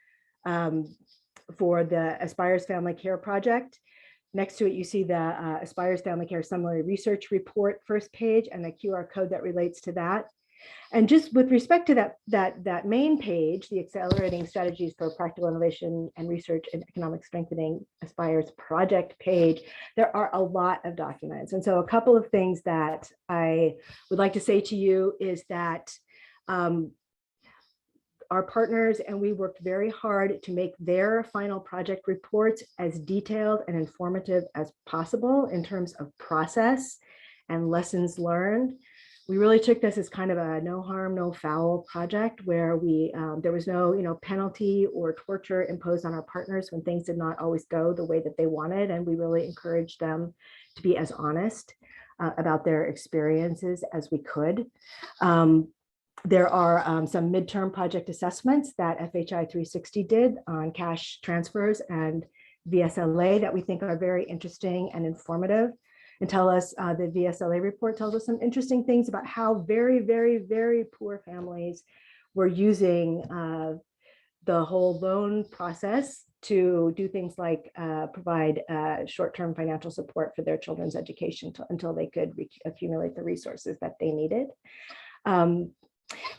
the Aspires Family Care Project. Next to it, you see the Aspires Family Care Summary Research Report first page and the QR code that relates to that. And just with respect to that main page, the Accelerating Strategies for Practical Innovation and Research and Economic Strengthening Aspires project page, there are a lot of documents. And so a couple of things that I would like to say to you is that our partners and we worked very hard to make their final project reports as detailed and informative as possible in terms of process and lessons learned. We really took this as kind of a no harm, no foul project where there was no penalty or torture imposed on our partners when things did not always go the way that they wanted. And we really encouraged them to be as honest about their experiences as we could. There are some midterm project assessments that FHI 360 did on cash transfers and VSLA that we think are very interesting and informative. And tell us, the VSLA report tells us some interesting things about how very, very, very poor families were using the whole loan process to do things like provide short-term financial support for their children's education until they could accumulate the resources that they needed.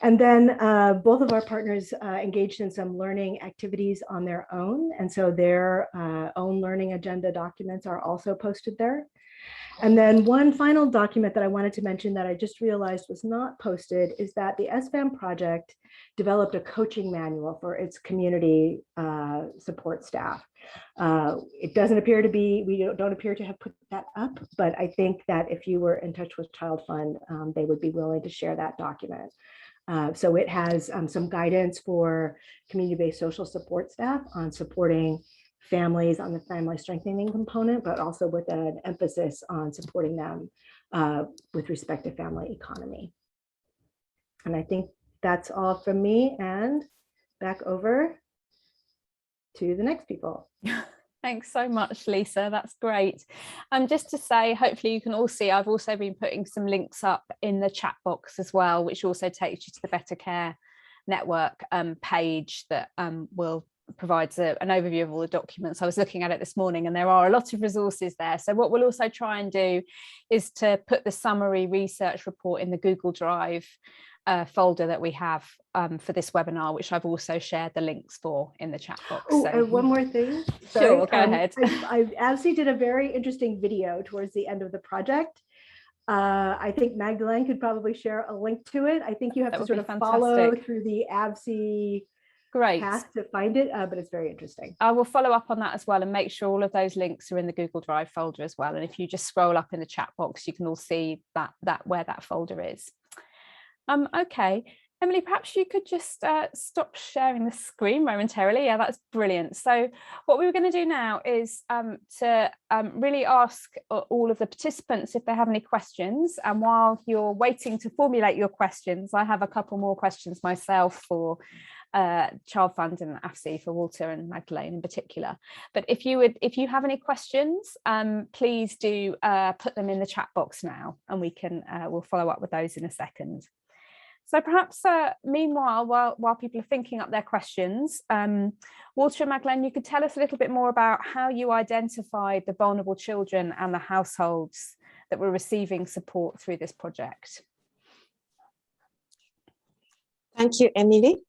And then both of our partners engaged in some learning activities on their own. And so their own learning agenda documents are also posted there. And then one final document that I wanted to mention that I just realized was not posted is that the ESFAM project developed a coaching manual for its community support staff. It doesn't appear to be, we don't appear to have put that up, but I think that if you were in touch with Child Fund, they would be willing to share that document. So it has some guidance for community-based social support staff on supporting families on the family strengthening component, but also with an emphasis on supporting them with respect to family economy. And I think that's all from me, and back over to the next people. Thanks so much, Lisa. That's great. Just to say, hopefully you can all see, I've also been putting some links up in the chat box as well, which also takes you to the Better Care Network page that will provides an overview of all the documents. I was looking at it this morning and there are a lot of resources there. So what we'll also try and do is to put the summary research report in the Google Drive folder that we have for this webinar, which I've also shared the links for in the chat box. Oh, so, and one more thing. Sure, go ahead. AVSI did a very interesting video towards the end of the project. I think Magdalene could probably share a link to it. I think you have to sort of follow through the AVSI path to find it, but it's very interesting. I will follow up on that as well and make sure all of those links are in the Google Drive folder as well. And if you just scroll up in the chat box, you can all see that where that folder is. Okay, Emily, perhaps you could just stop sharing the screen momentarily. Yeah, that's brilliant. So what we were going to do now is to really ask all of the participants if they have any questions. And while you're waiting to formulate your questions, I have a couple more questions myself for Child Fund and AVSI, for Walter and Magdalene in particular. But if you have any questions, please do put them in the chat box now, and we'll follow up with those in a second. So perhaps meanwhile, while people are thinking up their questions, Walter and Magdalene, you could tell us a little bit more about how you identified the vulnerable children and the households that were receiving support through this project. Thank you, Emily.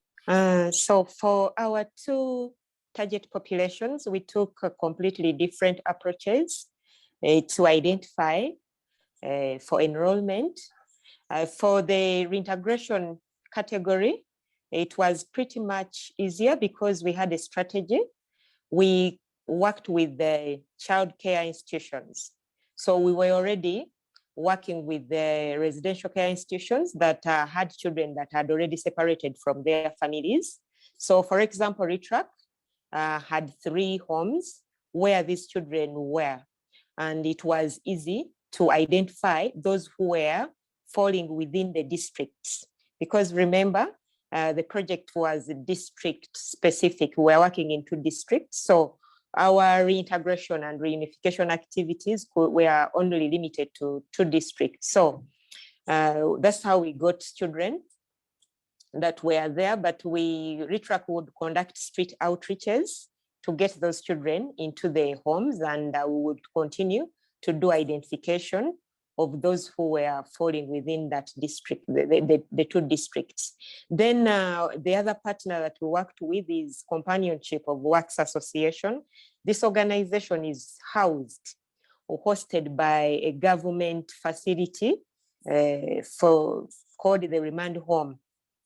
So for our two target populations, we took completely different approaches to identify for enrollment. For the reintegration category, it was pretty much easier because we had a strategy. We worked with the child care institutions. So we were already working with the residential care institutions that had children that had already separated from their families. So for example, RETRAC had 3 homes where these children were, and it was easy to identify those who were falling within the districts. Because remember, the project was district specific. We were working in 2 districts. So our reintegration and reunification activities were only limited to 2 districts. So that's how we got children that were there, but RETRAC would conduct street outreaches to get those children into the homes, and we would continue to do identification of those who were falling within that district, the 2 districts. Then the other partner that we worked with is Companionship of Works Association. This organization is housed or hosted by a government facility called the Remand Home,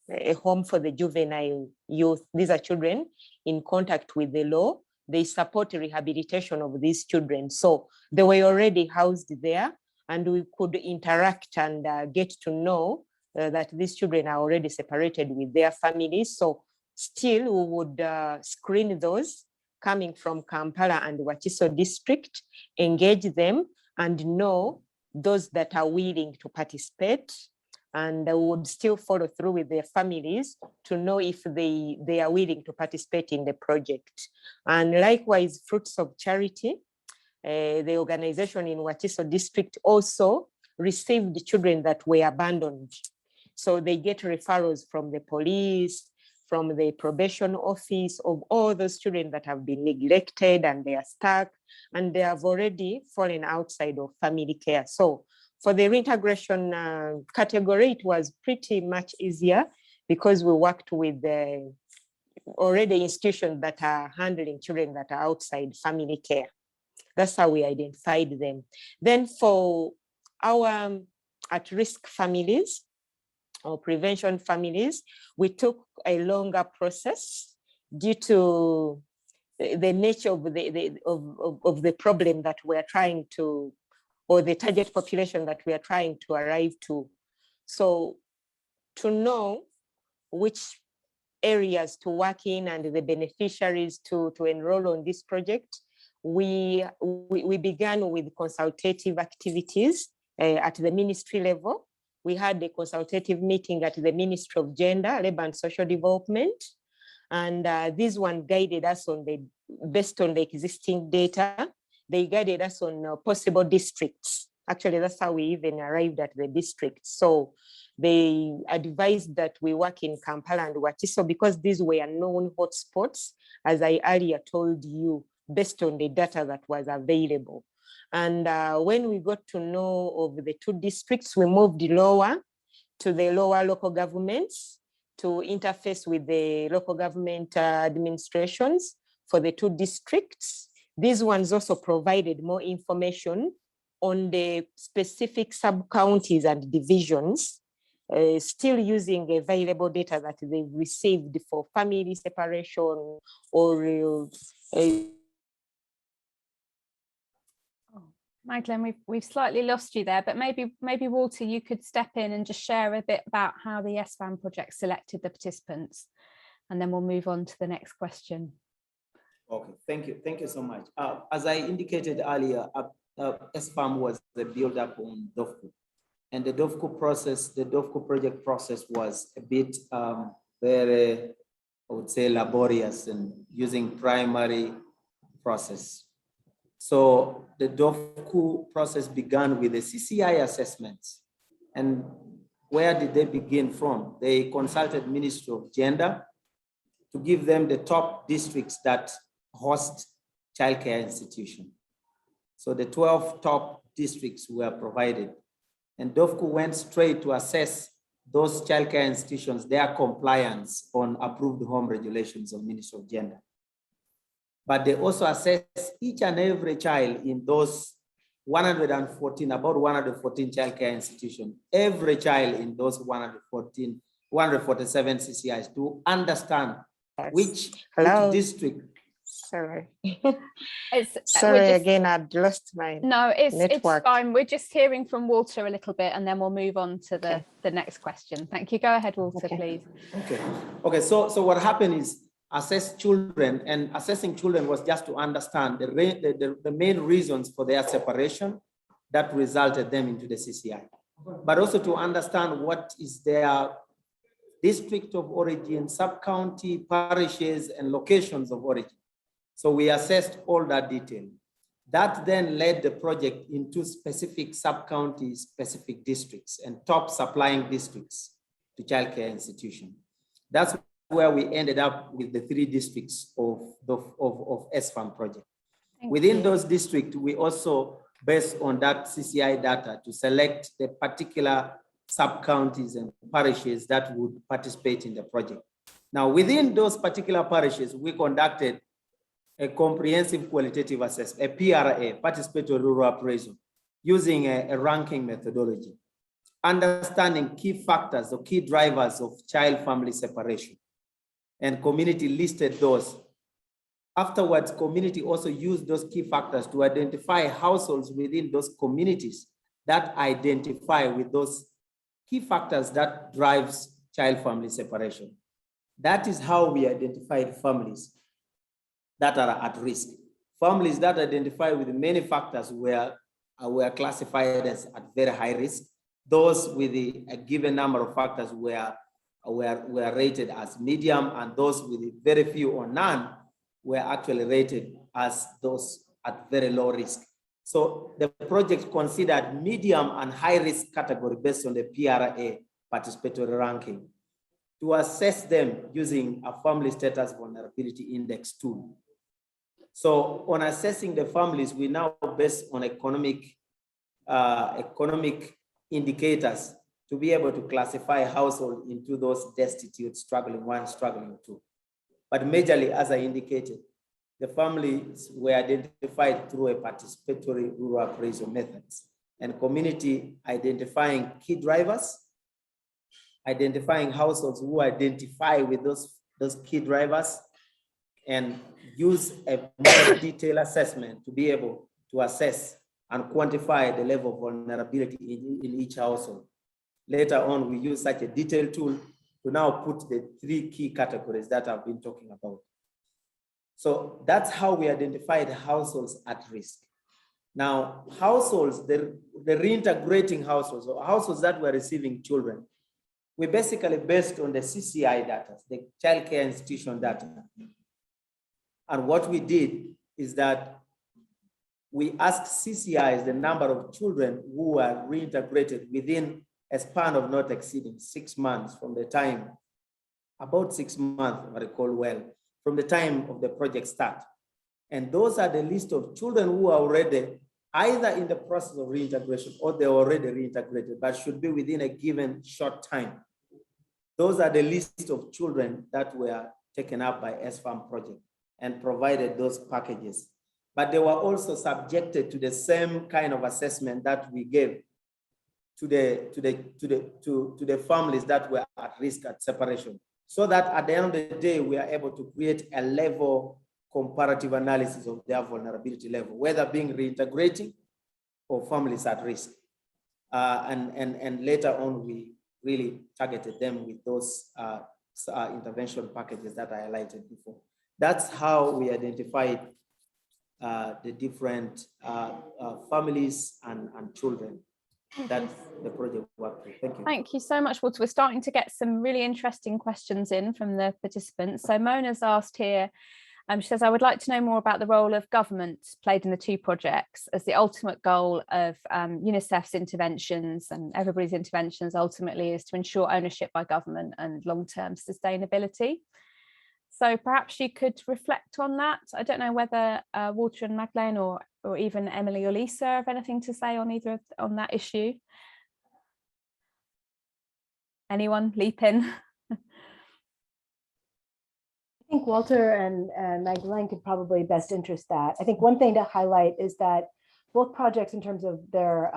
a home for the juvenile youth. These are children in contact with the law. They support rehabilitation of these children. So they were already housed there, and we could interact and get to know that these children are already separated with their families. So still we would screen those coming from Kampala and Wakiso district, engage them and know those that are willing to participate, and would still follow through with their families to know if they are willing to participate in the project. And likewise, Fruits of Charity, the organization in Wakiso district, also received children that were abandoned. So they get referrals from the police, from the probation office, of all those children that have been neglected and they are stuck and they have already fallen outside of family care. So for the reintegration category, it was pretty much easier because we worked with the already institutions that are handling children that are outside family care. That's how we identified them. Then for our at-risk families or prevention families, we took a longer process due to the nature of the problem that we're trying to, or the target population that we are trying to arrive to. So to know which areas to work in and the beneficiaries to enroll on this project, we began with consultative activities at the ministry level. We had a consultative meeting at the Ministry of Gender, Labour and Social Development. And this one guided us based on the existing data, they guided us on possible districts. Actually, that's how we even arrived at the district. So they advised that we work in Kampala and Wakiso because these were known hotspots as I earlier told you, based on the data that was available. And when we got to know of the 2 districts, we moved lower to the lower local governments to interface with the local government administrations for the 2 districts. These ones also provided more information on the specific sub-counties and divisions, still using available data that they've received for family separation or Magdalene, we've slightly lost you there, but maybe Walter, you could step in and just share a bit about how the ESFAM project selected the participants, and then we'll move on to the next question. Okay, thank you so much. As I indicated earlier, ESFAM was the build-up on Dovco, and the Dovco process, the Dovco project process was a bit very, I would say, laborious and using primary process. So the Dovco process began with the CCI assessments. And where did they begin from? They consulted Ministry of Gender to give them the top districts that host childcare institutions. So the 12 top districts were provided. And Dovco went straight to assess those childcare institutions, their compliance on approved home regulations of Ministry of Gender. But they also assess each and every child in those 114, about 114 childcare institutions, every child in those 147 CCIs to understand which district. Sorry. Sorry, again, I'd lost my network. It's fine. We're just hearing from Walter a little bit, and then we'll move on to the next question. Thank you. Go ahead, Walter, please. Okay. So what happened is, assess children, and assessing children was just to understand the main reasons for their separation that resulted them into the CCI, but also to understand what is their district of origin, sub-county, parishes, and locations of origin. So we assessed all that detail. That then led the project into specific sub-counties, specific districts, and top supplying districts to childcare institutions. That's where we ended up with the 3 districts of ESFAM project. Within those districts, we also, based on that CCI data, to select the particular sub-counties and parishes that would participate in the project. Now, within those particular parishes, we conducted a comprehensive qualitative assessment, a PRA, participatory rural appraisal, using a ranking methodology, understanding key factors or key drivers of child-family separation. And community listed those. Afterwards, community also used those key factors to identify households within those communities that identify with those key factors that drives child-family separation. That is how we identified families that are at risk. Families that identify with many factors were classified as at very high risk. Those with a given number of factors were rated as medium, and those with very few or none were actually rated as those at very low risk. So the project considered medium and high risk category based on the PRA participatory ranking to assess them using a family status vulnerability index tool. So on assessing the families, we now based on economic indicators to be able to classify households into those destitute, struggling one, struggling two. But majorly, as I indicated, the families were identified through a participatory rural appraisal methods, and community identifying key drivers, identifying households who identify with those key drivers, and use a more detailed assessment to be able to assess and quantify the level of vulnerability in each household. Later on, we use such a detailed tool to now put the 3 key categories that I've been talking about. So that's how we identified households at risk. Now, households, the reintegrating households, or households that were receiving children, we basically based on the CCI data, the childcare institution data. And what we did is that we asked CCIs the number of children who were reintegrated within a span of not exceeding 6 months from the time, about 6 months, if I recall well, from the time of the project start. And those are the list of children who are already either in the process of reintegration or they're already reintegrated, but should be within a given short time. Those are the list of children that were taken up by ESFAM project and provided those packages. But they were also subjected to the same kind of assessment that we gave to the families that were at risk at separation, so that at the end of the day, we are able to create a level comparative analysis of their vulnerability level, whether being reintegrating or families at risk. And later on, we really targeted them with those intervention packages that I highlighted before. That's how we identified the different families and children that the project worked with. Thank you. Thank you so much, Walter. We're starting to get some really interesting questions in from the participants. So Mona's asked here, she says, I would like to know more about the role of government played in the two projects, as the ultimate goal of UNICEF's interventions and everybody's interventions ultimately is to ensure ownership by government and long-term sustainability. So perhaps you could reflect on that. I don't know whether Walter and Madeleine or even Emily or Lisa have anything to say on either on that issue. Anyone leap in? I think Walter and Magdalene could probably best interest that. I think one thing to highlight is that both projects, in terms of their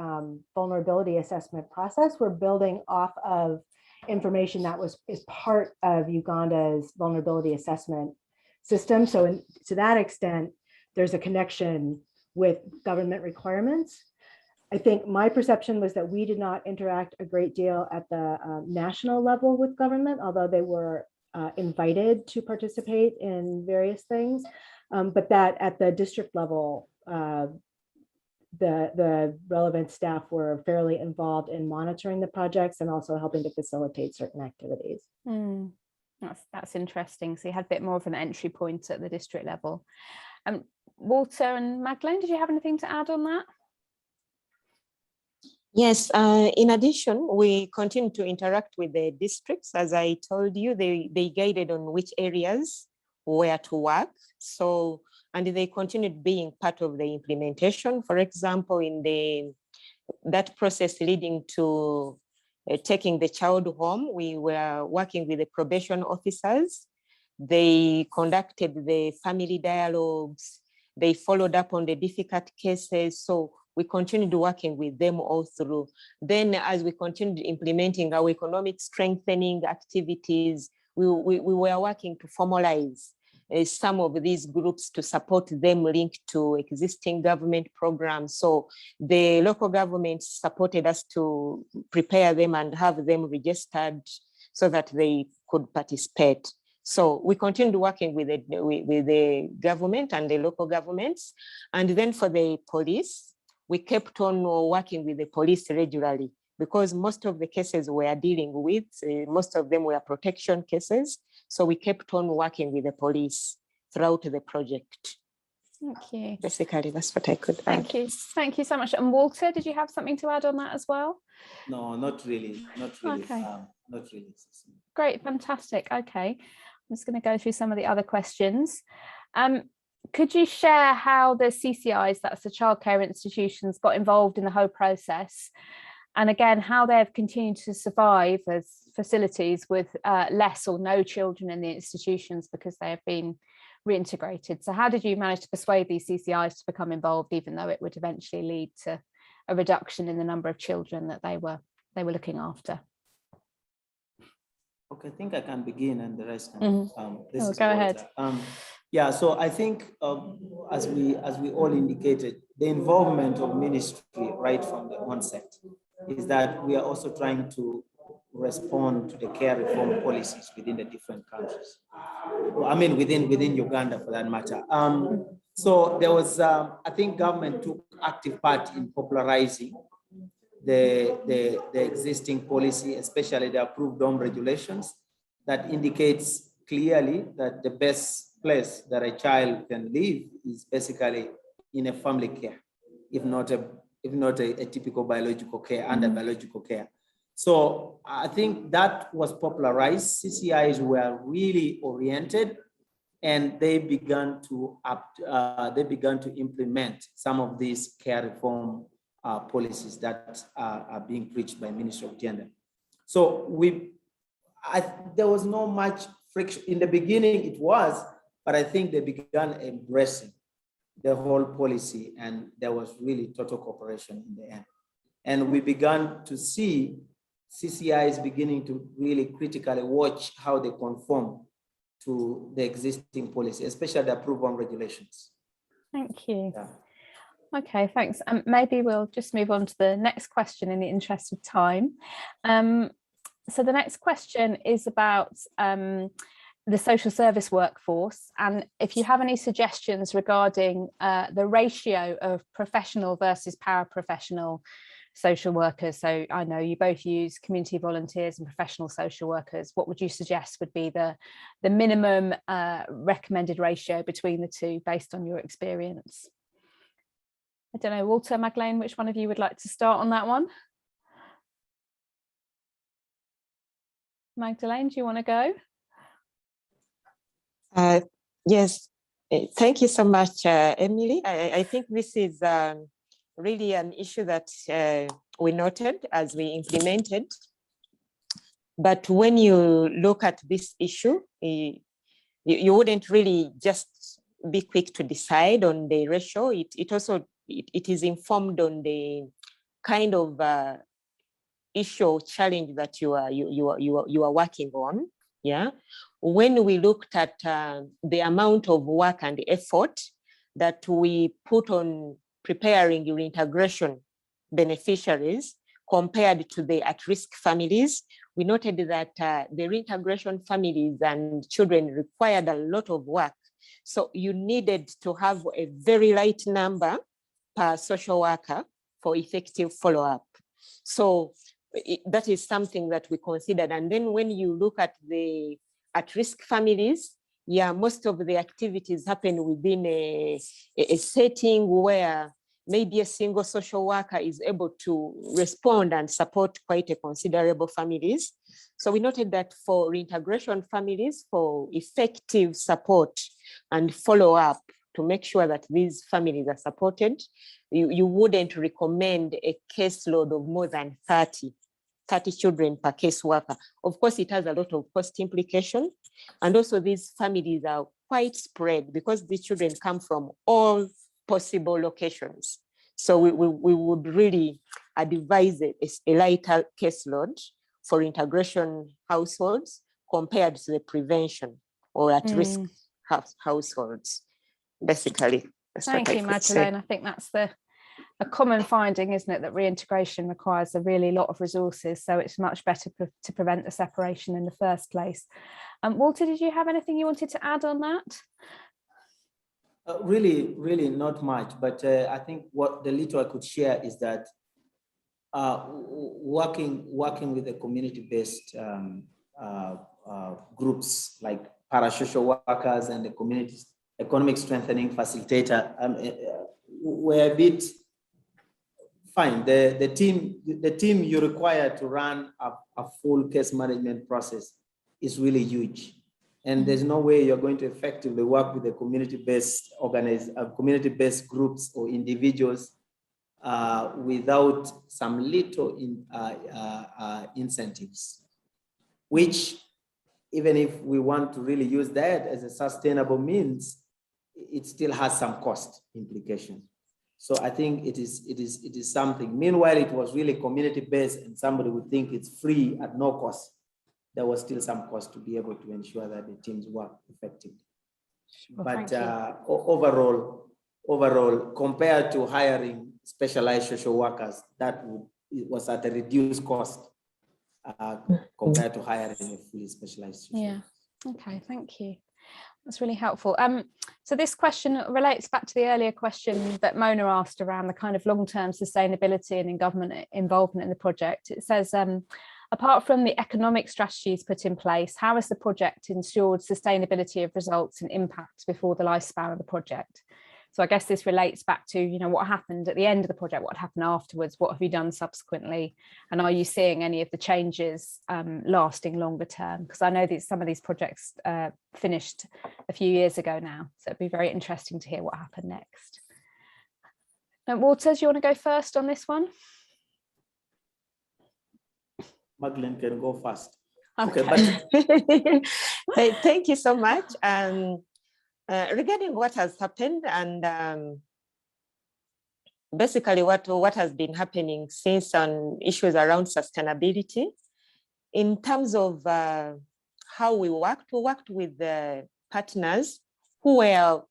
vulnerability assessment process, were building off of information that is part of Uganda's vulnerability assessment system. So to that extent, there's a connection with government requirements. I think my perception was that we did not interact a great deal at the national level with government, although they were invited to participate in various things, but that at the district level, the relevant staff were fairly involved in monitoring the projects and also helping to facilitate certain activities. That's interesting. So you had a bit more of an entry point at the district level. Walter and Madeleine, did you have anything to add on that? Yes, in addition, we continue to interact with the districts. As I told you, they guided on which areas where to work. So, and they continued being part of the implementation. For example, in that process leading to taking the child home, we were working with the probation officers. They conducted the family dialogues. They followed up on the difficult cases. So we continued working with them all through. Then as we continued implementing our economic strengthening activities, we were working to formalize some of these groups to support them linked to existing government programs. So the local governments supported us to prepare them and have them registered so that they could participate. So we continued working with the government and the local governments. And then for the police, we kept on working with the police regularly, because most of the cases we are dealing with, most of them were protection cases. So we kept on working with the police throughout the project. Thank you. Basically, that's what I could add. Thank you. Thank you so much. And Walter, did you have something to add on that as well? No, not really. Not really. Okay. Not really. Great, fantastic. Okay. I'm just going to go through some of the other questions. Could you share how the CCIs, that's the childcare institutions, got involved in the whole process? And again, how they've continued to survive as facilities with less or no children in the institutions because they have been reintegrated. So how did you manage to persuade these CCIs to become involved, even though it would eventually lead to a reduction in the number of children that they were looking after? Okay, I think I can begin and the rest can, go ahead. Yeah, so I think as we all indicated, the involvement of ministry right from the onset is that we are also trying to respond to the care reform policies within the different countries. I mean, within Uganda for that matter. So there was, I think government took active part in popularizing the existing policy, especially the approved home regulations that indicates clearly that the best place that a child can live is basically in a family care, if not a typical biological care, under biological care. So I think that was popularized. CCIs were really oriented and they began to implement some of these care reform policies that are being preached by Ministry of Gender. So there was no much friction in the beginning. It was, but I think they began embracing the whole policy, and there was really total cooperation in the end. And we began to see CCIs beginning to really critically watch how they conform to the existing policy, especially the approval regulations. Thank you. Yeah. Okay, thanks. Maybe we'll just move on to the next question in the interest of time. So the next question is about the social service workforce, and if you have any suggestions regarding the ratio of professional versus paraprofessional social workers. So I know you both use community volunteers and professional social workers. What would you suggest would be the minimum recommended ratio between the two based on your experience? I don't know, Walter, Magdalene, which one of you would like to start on that one? Magdalene, do you want to go? Yes, thank you so much, Emily. I think this is really an issue that we noted as we implemented. But when you look at this issue, you wouldn't really just be quick to decide on the ratio. It also is informed on the kind of issue or challenge that you are working on. Yeah, when we looked at the amount of work and effort that we put on preparing reintegration beneficiaries compared to the at-risk families, we noted that the reintegration families and children required a lot of work. So you needed to have a very light number per social worker for effective follow-up. So that is something that we considered. And then when you look at the at-risk families, yeah, most of the activities happen within a setting where maybe a single social worker is able to respond and support quite a considerable families. So we noted that for reintegration families, for effective support and follow-up to make sure that these families are supported, you wouldn't recommend a caseload of more than 30 children per caseworker. Of course, it has a lot of cost implication. And also these families are quite spread because these children come from all possible locations. So we would really advise a lighter caseload for integration households compared to the prevention or at-risk households, basically. Thank you, Magdalene. I think that's a common finding, isn't it, that reintegration requires a really lot of resources, so it's much better to prevent the separation in the first place. Walter, did you have anything you wanted to add on that? Really not much, but I think what the little I could share is that working with the community-based groups like parasocial workers and the community economic strengthening facilitator were a bit fine. The team you require to run a full case management process is really huge. And there's no way you're going to effectively work with the community-based community-based groups or individuals without some little incentives, which even if we want to really use that as a sustainable means, it still has some cost implications. So I think it is something. Meanwhile, it was really community-based and somebody would think it's free at no cost. There was still some cost to be able to ensure that the teams work effectively. Well, but overall, compared to hiring specialized social workers, it was at a reduced cost compared to hiring a fully specialized social worker. Okay, thank you. That's really helpful. So this question relates back to the earlier question that Mona asked around the kind of long-term sustainability and in government involvement in the project. It says, apart from the economic strategies put in place, how has the project ensured sustainability of results and impacts before the lifespan of the project? So I guess this relates back to, you know, what happened at the end of the project, what happened afterwards, what have you done subsequently, and are you seeing any of the changes lasting longer term? Because I know that some of these projects finished a few years ago now, so it'd be very interesting to hear what happened next. Walter, do you want to go first on this one? Magdalene can go first. Okay, but thank you so much. Regarding what has happened and basically what has been happening since on issues around sustainability, in terms of how we worked with the partners who were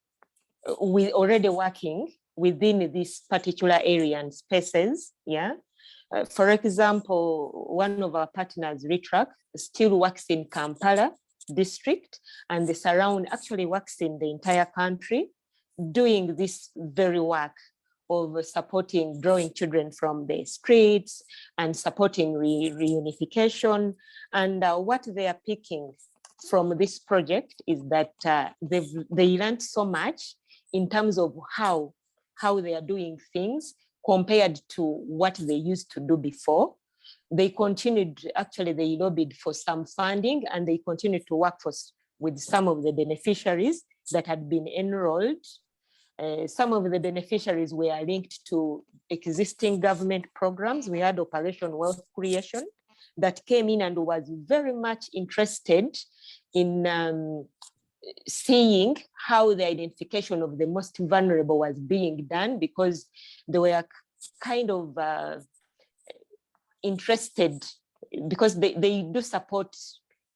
already working within this particular area and spaces, yeah. For example, one of our partners, Retrack, still works in Kampala district, and the surround actually works in the entire country, doing this very work of supporting drawing children from the streets and supporting reunification. And what they are picking from this project is that they learned so much in terms of how they are doing things compared to what they used to do before. They continued, actually they lobbied for some funding, and they continued to work with some of the beneficiaries that had been enrolled. Some of the beneficiaries were linked to existing government programs. We had Operation Wealth Creation that came in and was very much interested in seeing how the identification of the most vulnerable was being done, because they were kind of interested, because they do support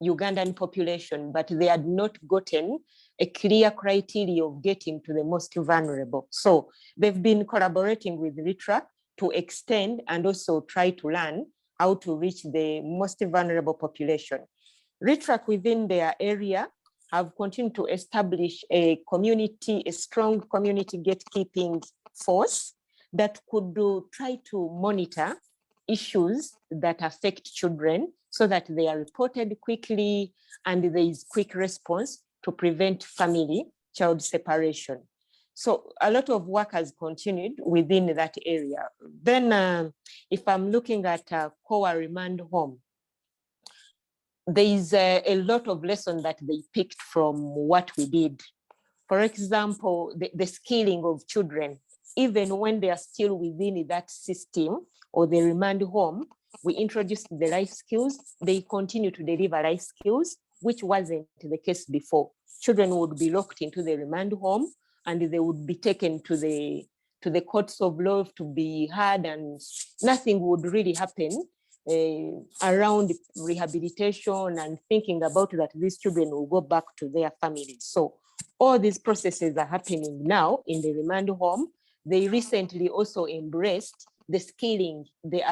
Ugandan population, but they had not gotten a clear criteria of getting to the most vulnerable. So they've been collaborating with Retrack to extend and also try to learn how to reach the most vulnerable population. Retrack within their area have continued to establish a strong community gatekeeping force that could try to monitor issues that affect children so that they are reported quickly and there is quick response to prevent family-child separation. So a lot of work has continued within that area. Then if I'm looking at Kowa Remand Home, there is a lot of lessons that they picked from what we did. For example, the skilling of children, even when they are still within that system or the remand home, we introduced the life skills. They continue to deliver life skills, which wasn't the case before. Children would be locked into the remand home and they would be taken to the courts of law to be heard, and nothing would really happen around rehabilitation and thinking about that these children will go back to their families. So all these processes are happening now in the remand home. They recently also embraced the skilling, the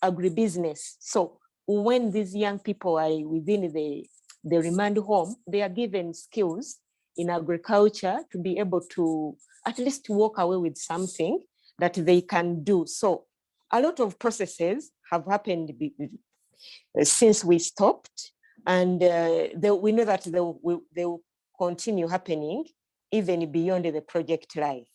agribusiness. So when these young people are within the remand home, they are given skills in agriculture to be able to at least walk away with something that they can do. So a lot of processes have happened since we stopped, and we know that they will continue happening even beyond the project life.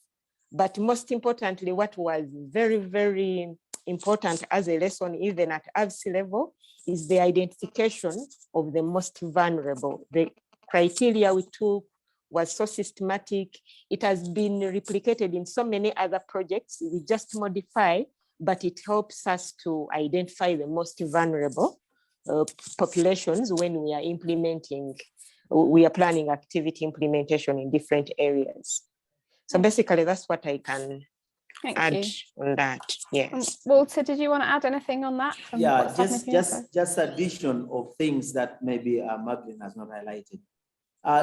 But most importantly, what was very, very important as a lesson, even at AVC level, is the identification of the most vulnerable. The criteria we took was so systematic. It has been replicated in so many other projects. We just modify, but it helps us to identify the most vulnerable populations when we are implementing, we are planning activity implementation in different areas. So basically that's what I can add on that. Yes. Walter, did you want to add anything on that? Yeah, just addition of things that maybe Magdalene has not highlighted.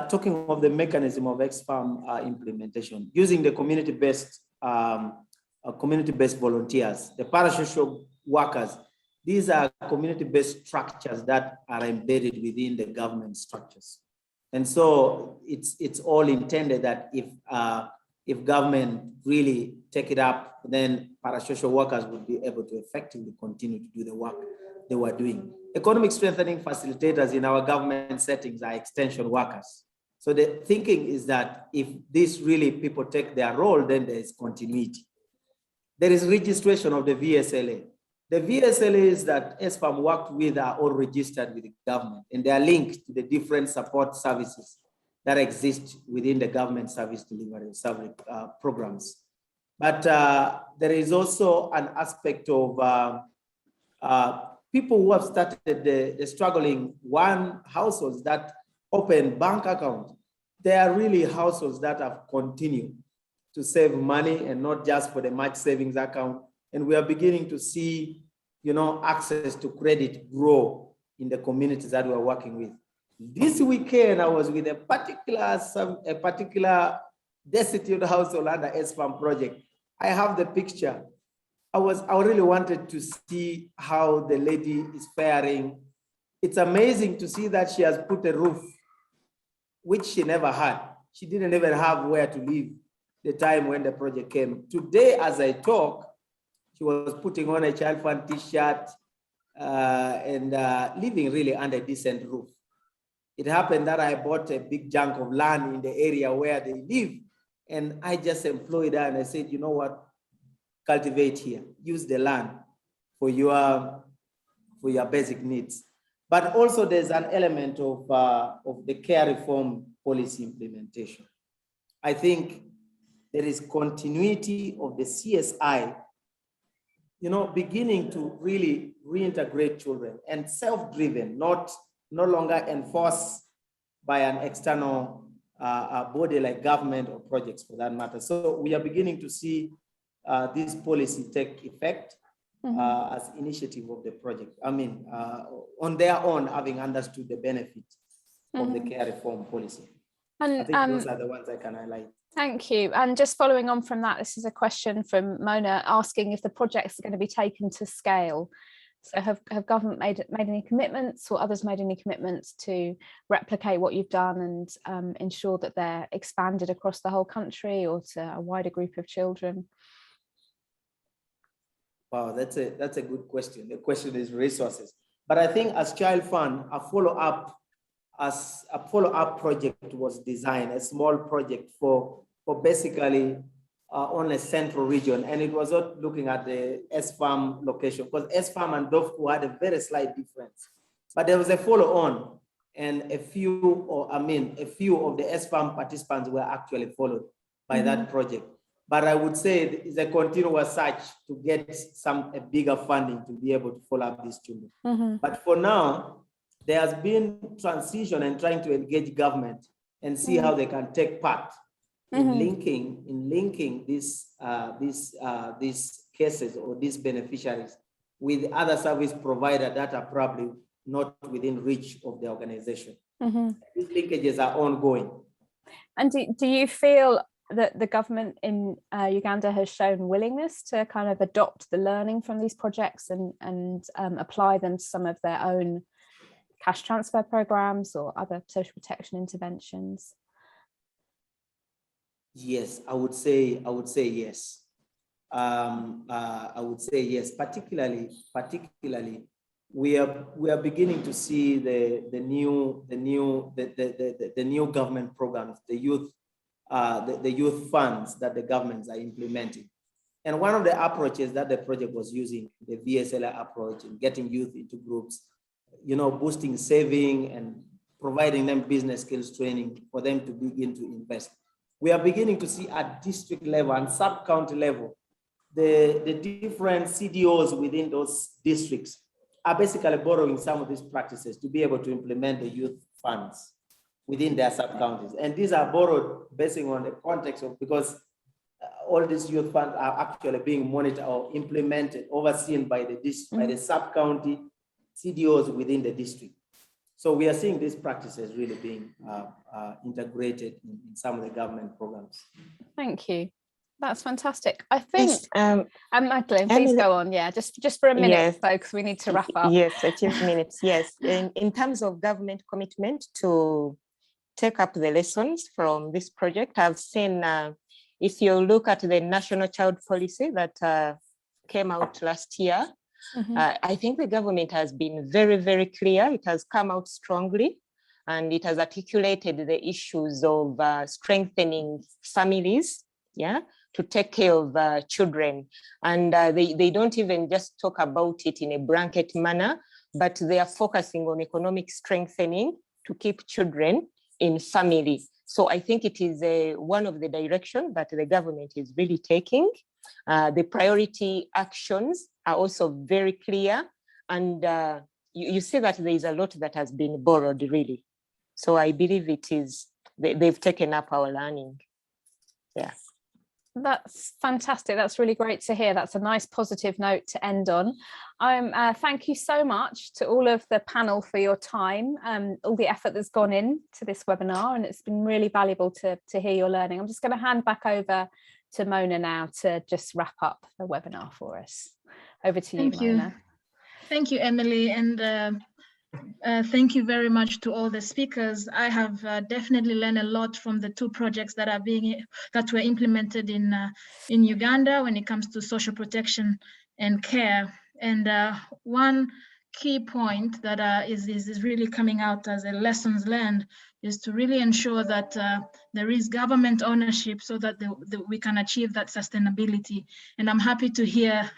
Talking of the mechanism of ESFAM implementation, using the community-based volunteers, the parasocial workers. These are community-based structures that are embedded within the government structures. And so it's all intended that if government really take it up, then parasocial workers would be able to effectively continue to do the work they were doing. Economic strengthening facilitators in our government settings are extension workers. So the thinking is that if this really people take their role, then there is continuity. There is registration of the VSLA. The VSLAs that ESFAM worked with are all registered with the government, and they are linked to the different support services that exist within the government service delivery programs. But there is also an aspect of people who have started the struggling households that open bank accounts. They are really households that have continued to save money and not just for the March savings account. And we are beginning to see, access to credit grow in the communities that we are working with. This weekend, I was with a particular destitute household under ESFAM project. I have the picture. I really wanted to see how the lady is faring. It's amazing to see that she has put a roof, which she never had. She didn't even have where to live the time when the project came. Today, as I talk, she was putting on a child fund t-shirt and living really under a decent roof. It happened that I bought a big chunk of land in the area where they live, and I just employed her and I said, you know what, cultivate here, use the land for your basic needs. But also there's an element of the care reform policy implementation. I think there is continuity of the CSI, beginning to really reintegrate children and self-driven, no longer enforced by an external body like government or projects for that matter. So we are beginning to see this policy take effect as initiative of the project. I mean, on their own, having understood the benefits of the care reform policy. And I think those are the ones I can highlight. Thank you. And just following on from that, this is a question from Mona asking if the projects are going to be taken to scale. So have government made any commitments, or others made any commitments to replicate what you've done and ensure that they're expanded across the whole country or to a wider group of children? Wow, that's a good question. The question is resources. But I think as Child Fund, a follow-up project was designed, a small project for basically on a central region, and it was not looking at the ESFAM location, because ESFAM and Dovco had a very slight difference. But there was a follow-on, and a few of the ESFAM participants were actually followed by that project. But I would say it's a continuous search to get a bigger funding to be able to follow up these children. But for now, there has been transition and trying to engage government and see how they can take part in linking these cases or these beneficiaries with other service providers that are probably not within reach of the organization. These linkages are ongoing. And do you feel that the government in Uganda has shown willingness to kind of adopt the learning from these projects and apply them to some of their own cash transfer programs or other social protection interventions? Yes, I would say yes. I would say yes. Particularly, we are beginning to see the new government programs, the youth funds that the governments are implementing. And one of the approaches that the project was using, the VSLA approach, in getting youth into groups, boosting saving and providing them business skills training for them to begin to invest. We are beginning to see at district level and sub-county level, the different CDOs within those districts are basically borrowing some of these practices to be able to implement the youth funds within their sub-counties. And these are borrowed basing on the context of, because all these youth funds are actually being monitored or implemented, overseen by the sub-county CDOs within the district. So we are seeing these practices really being integrated in some of the government programs. Thank you. That's fantastic. I think, Magdalene, please go on. Yeah, just for a minute, folks, we need to wrap up. Yes, a few minutes. Yes, in terms of government commitment to take up the lessons from this project, I've seen, if you look at the National Child Policy that came out last year, I think the government has been very, very clear. It has come out strongly and it has articulated the issues of strengthening families, to take care of children. And they don't even just talk about it in a blanket manner, but they are focusing on economic strengthening to keep children in family. So I think it is one of the directions that the government is really taking. The priority actions are also very clear, and you see that there is a lot that has been borrowed, really. So I believe it is, they've taken up our learning. Yeah. That's fantastic. That's really great to hear. That's a nice positive note to end on. Thank you so much to all of the panel for your time, all the effort that's gone in to this webinar, and it's been really valuable to hear your learning. I'm just going to hand back over to Mona now to just wrap up the webinar for us. Over to you, Mona. Thank you, Emily, and thank you very much to all the speakers. I have definitely learned a lot from the two projects that were implemented in Uganda when it comes to social protection and care. And one key point that is really coming out as a lessons learned is to really ensure that there is government ownership so that we can achieve that sustainability. And I'm happy to hear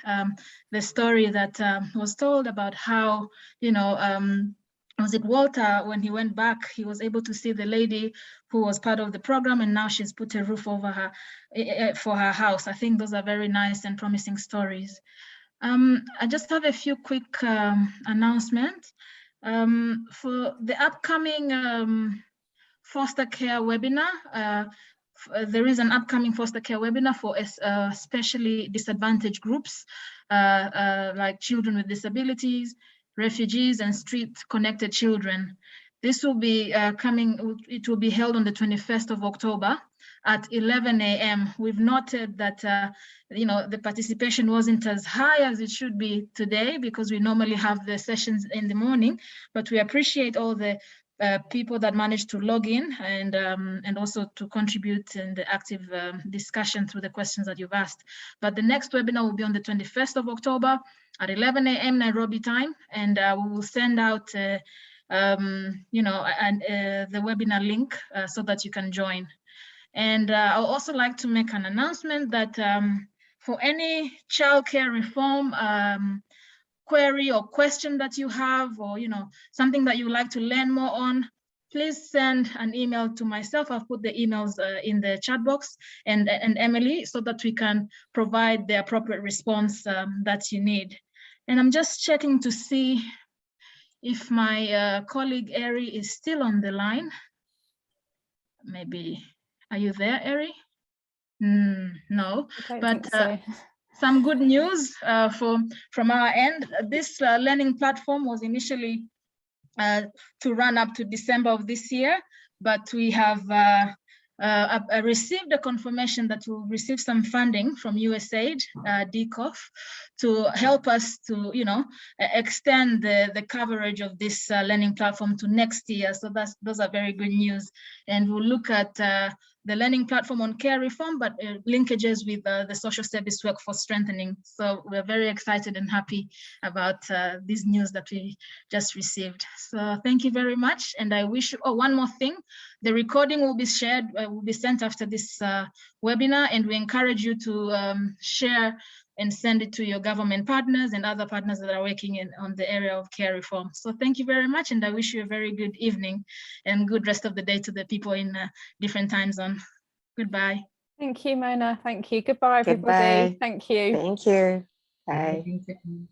the story that was told about how, was it Walter, when he went back, he was able to see the lady who was part of the program, and now she's put a roof over her for her house. I think those are very nice and promising stories. I just have a few quick announcements. For the upcoming foster care webinar, there is an upcoming foster care webinar for especially disadvantaged groups, like children with disabilities, refugees, and street-connected children. This will be it will be held on the 21st of October at 11 a.m. We've noted that, the participation wasn't as high as it should be today because we normally have the sessions in the morning, but we appreciate all the people that managed to log in and also to contribute in the active discussion through the questions that you've asked. But the next webinar will be on the 21st of October at 11 a.m. Nairobi time, and we will send out the webinar link so that you can join. And I'll also like to make an announcement that for any childcare reform query or question that you have, or something that you would like to learn more on, please send an email to myself. I'll put the emails in the chat box, and Emily, so that we can provide the appropriate response that you need. And I'm just checking to see if my colleague Eri is still on the line. Maybe, are you there, Eri? No, but some good news from our end. This learning platform was initially to run up to December of this year, but we have received a confirmation that we'll receive some funding from USAID, DCOF, to help us to, extend the coverage of this learning platform to next year. So those are very good news. And we'll look at the learning platform on care reform, but linkages with the social service work for strengthening. So we're very excited and happy about this news that we just received. So thank you very much. And I wish you, one more thing, the recording will be shared, will be sent after this webinar, and we encourage you to share and send it to your government partners and other partners that are working on the area of care reform. So thank you very much, and I wish you a very good evening and good rest of the day to the people in different time zones. Goodbye. Thank you, Mona. Thank you. Goodbye, everybody. Goodbye. Thank you. Thank you. Bye.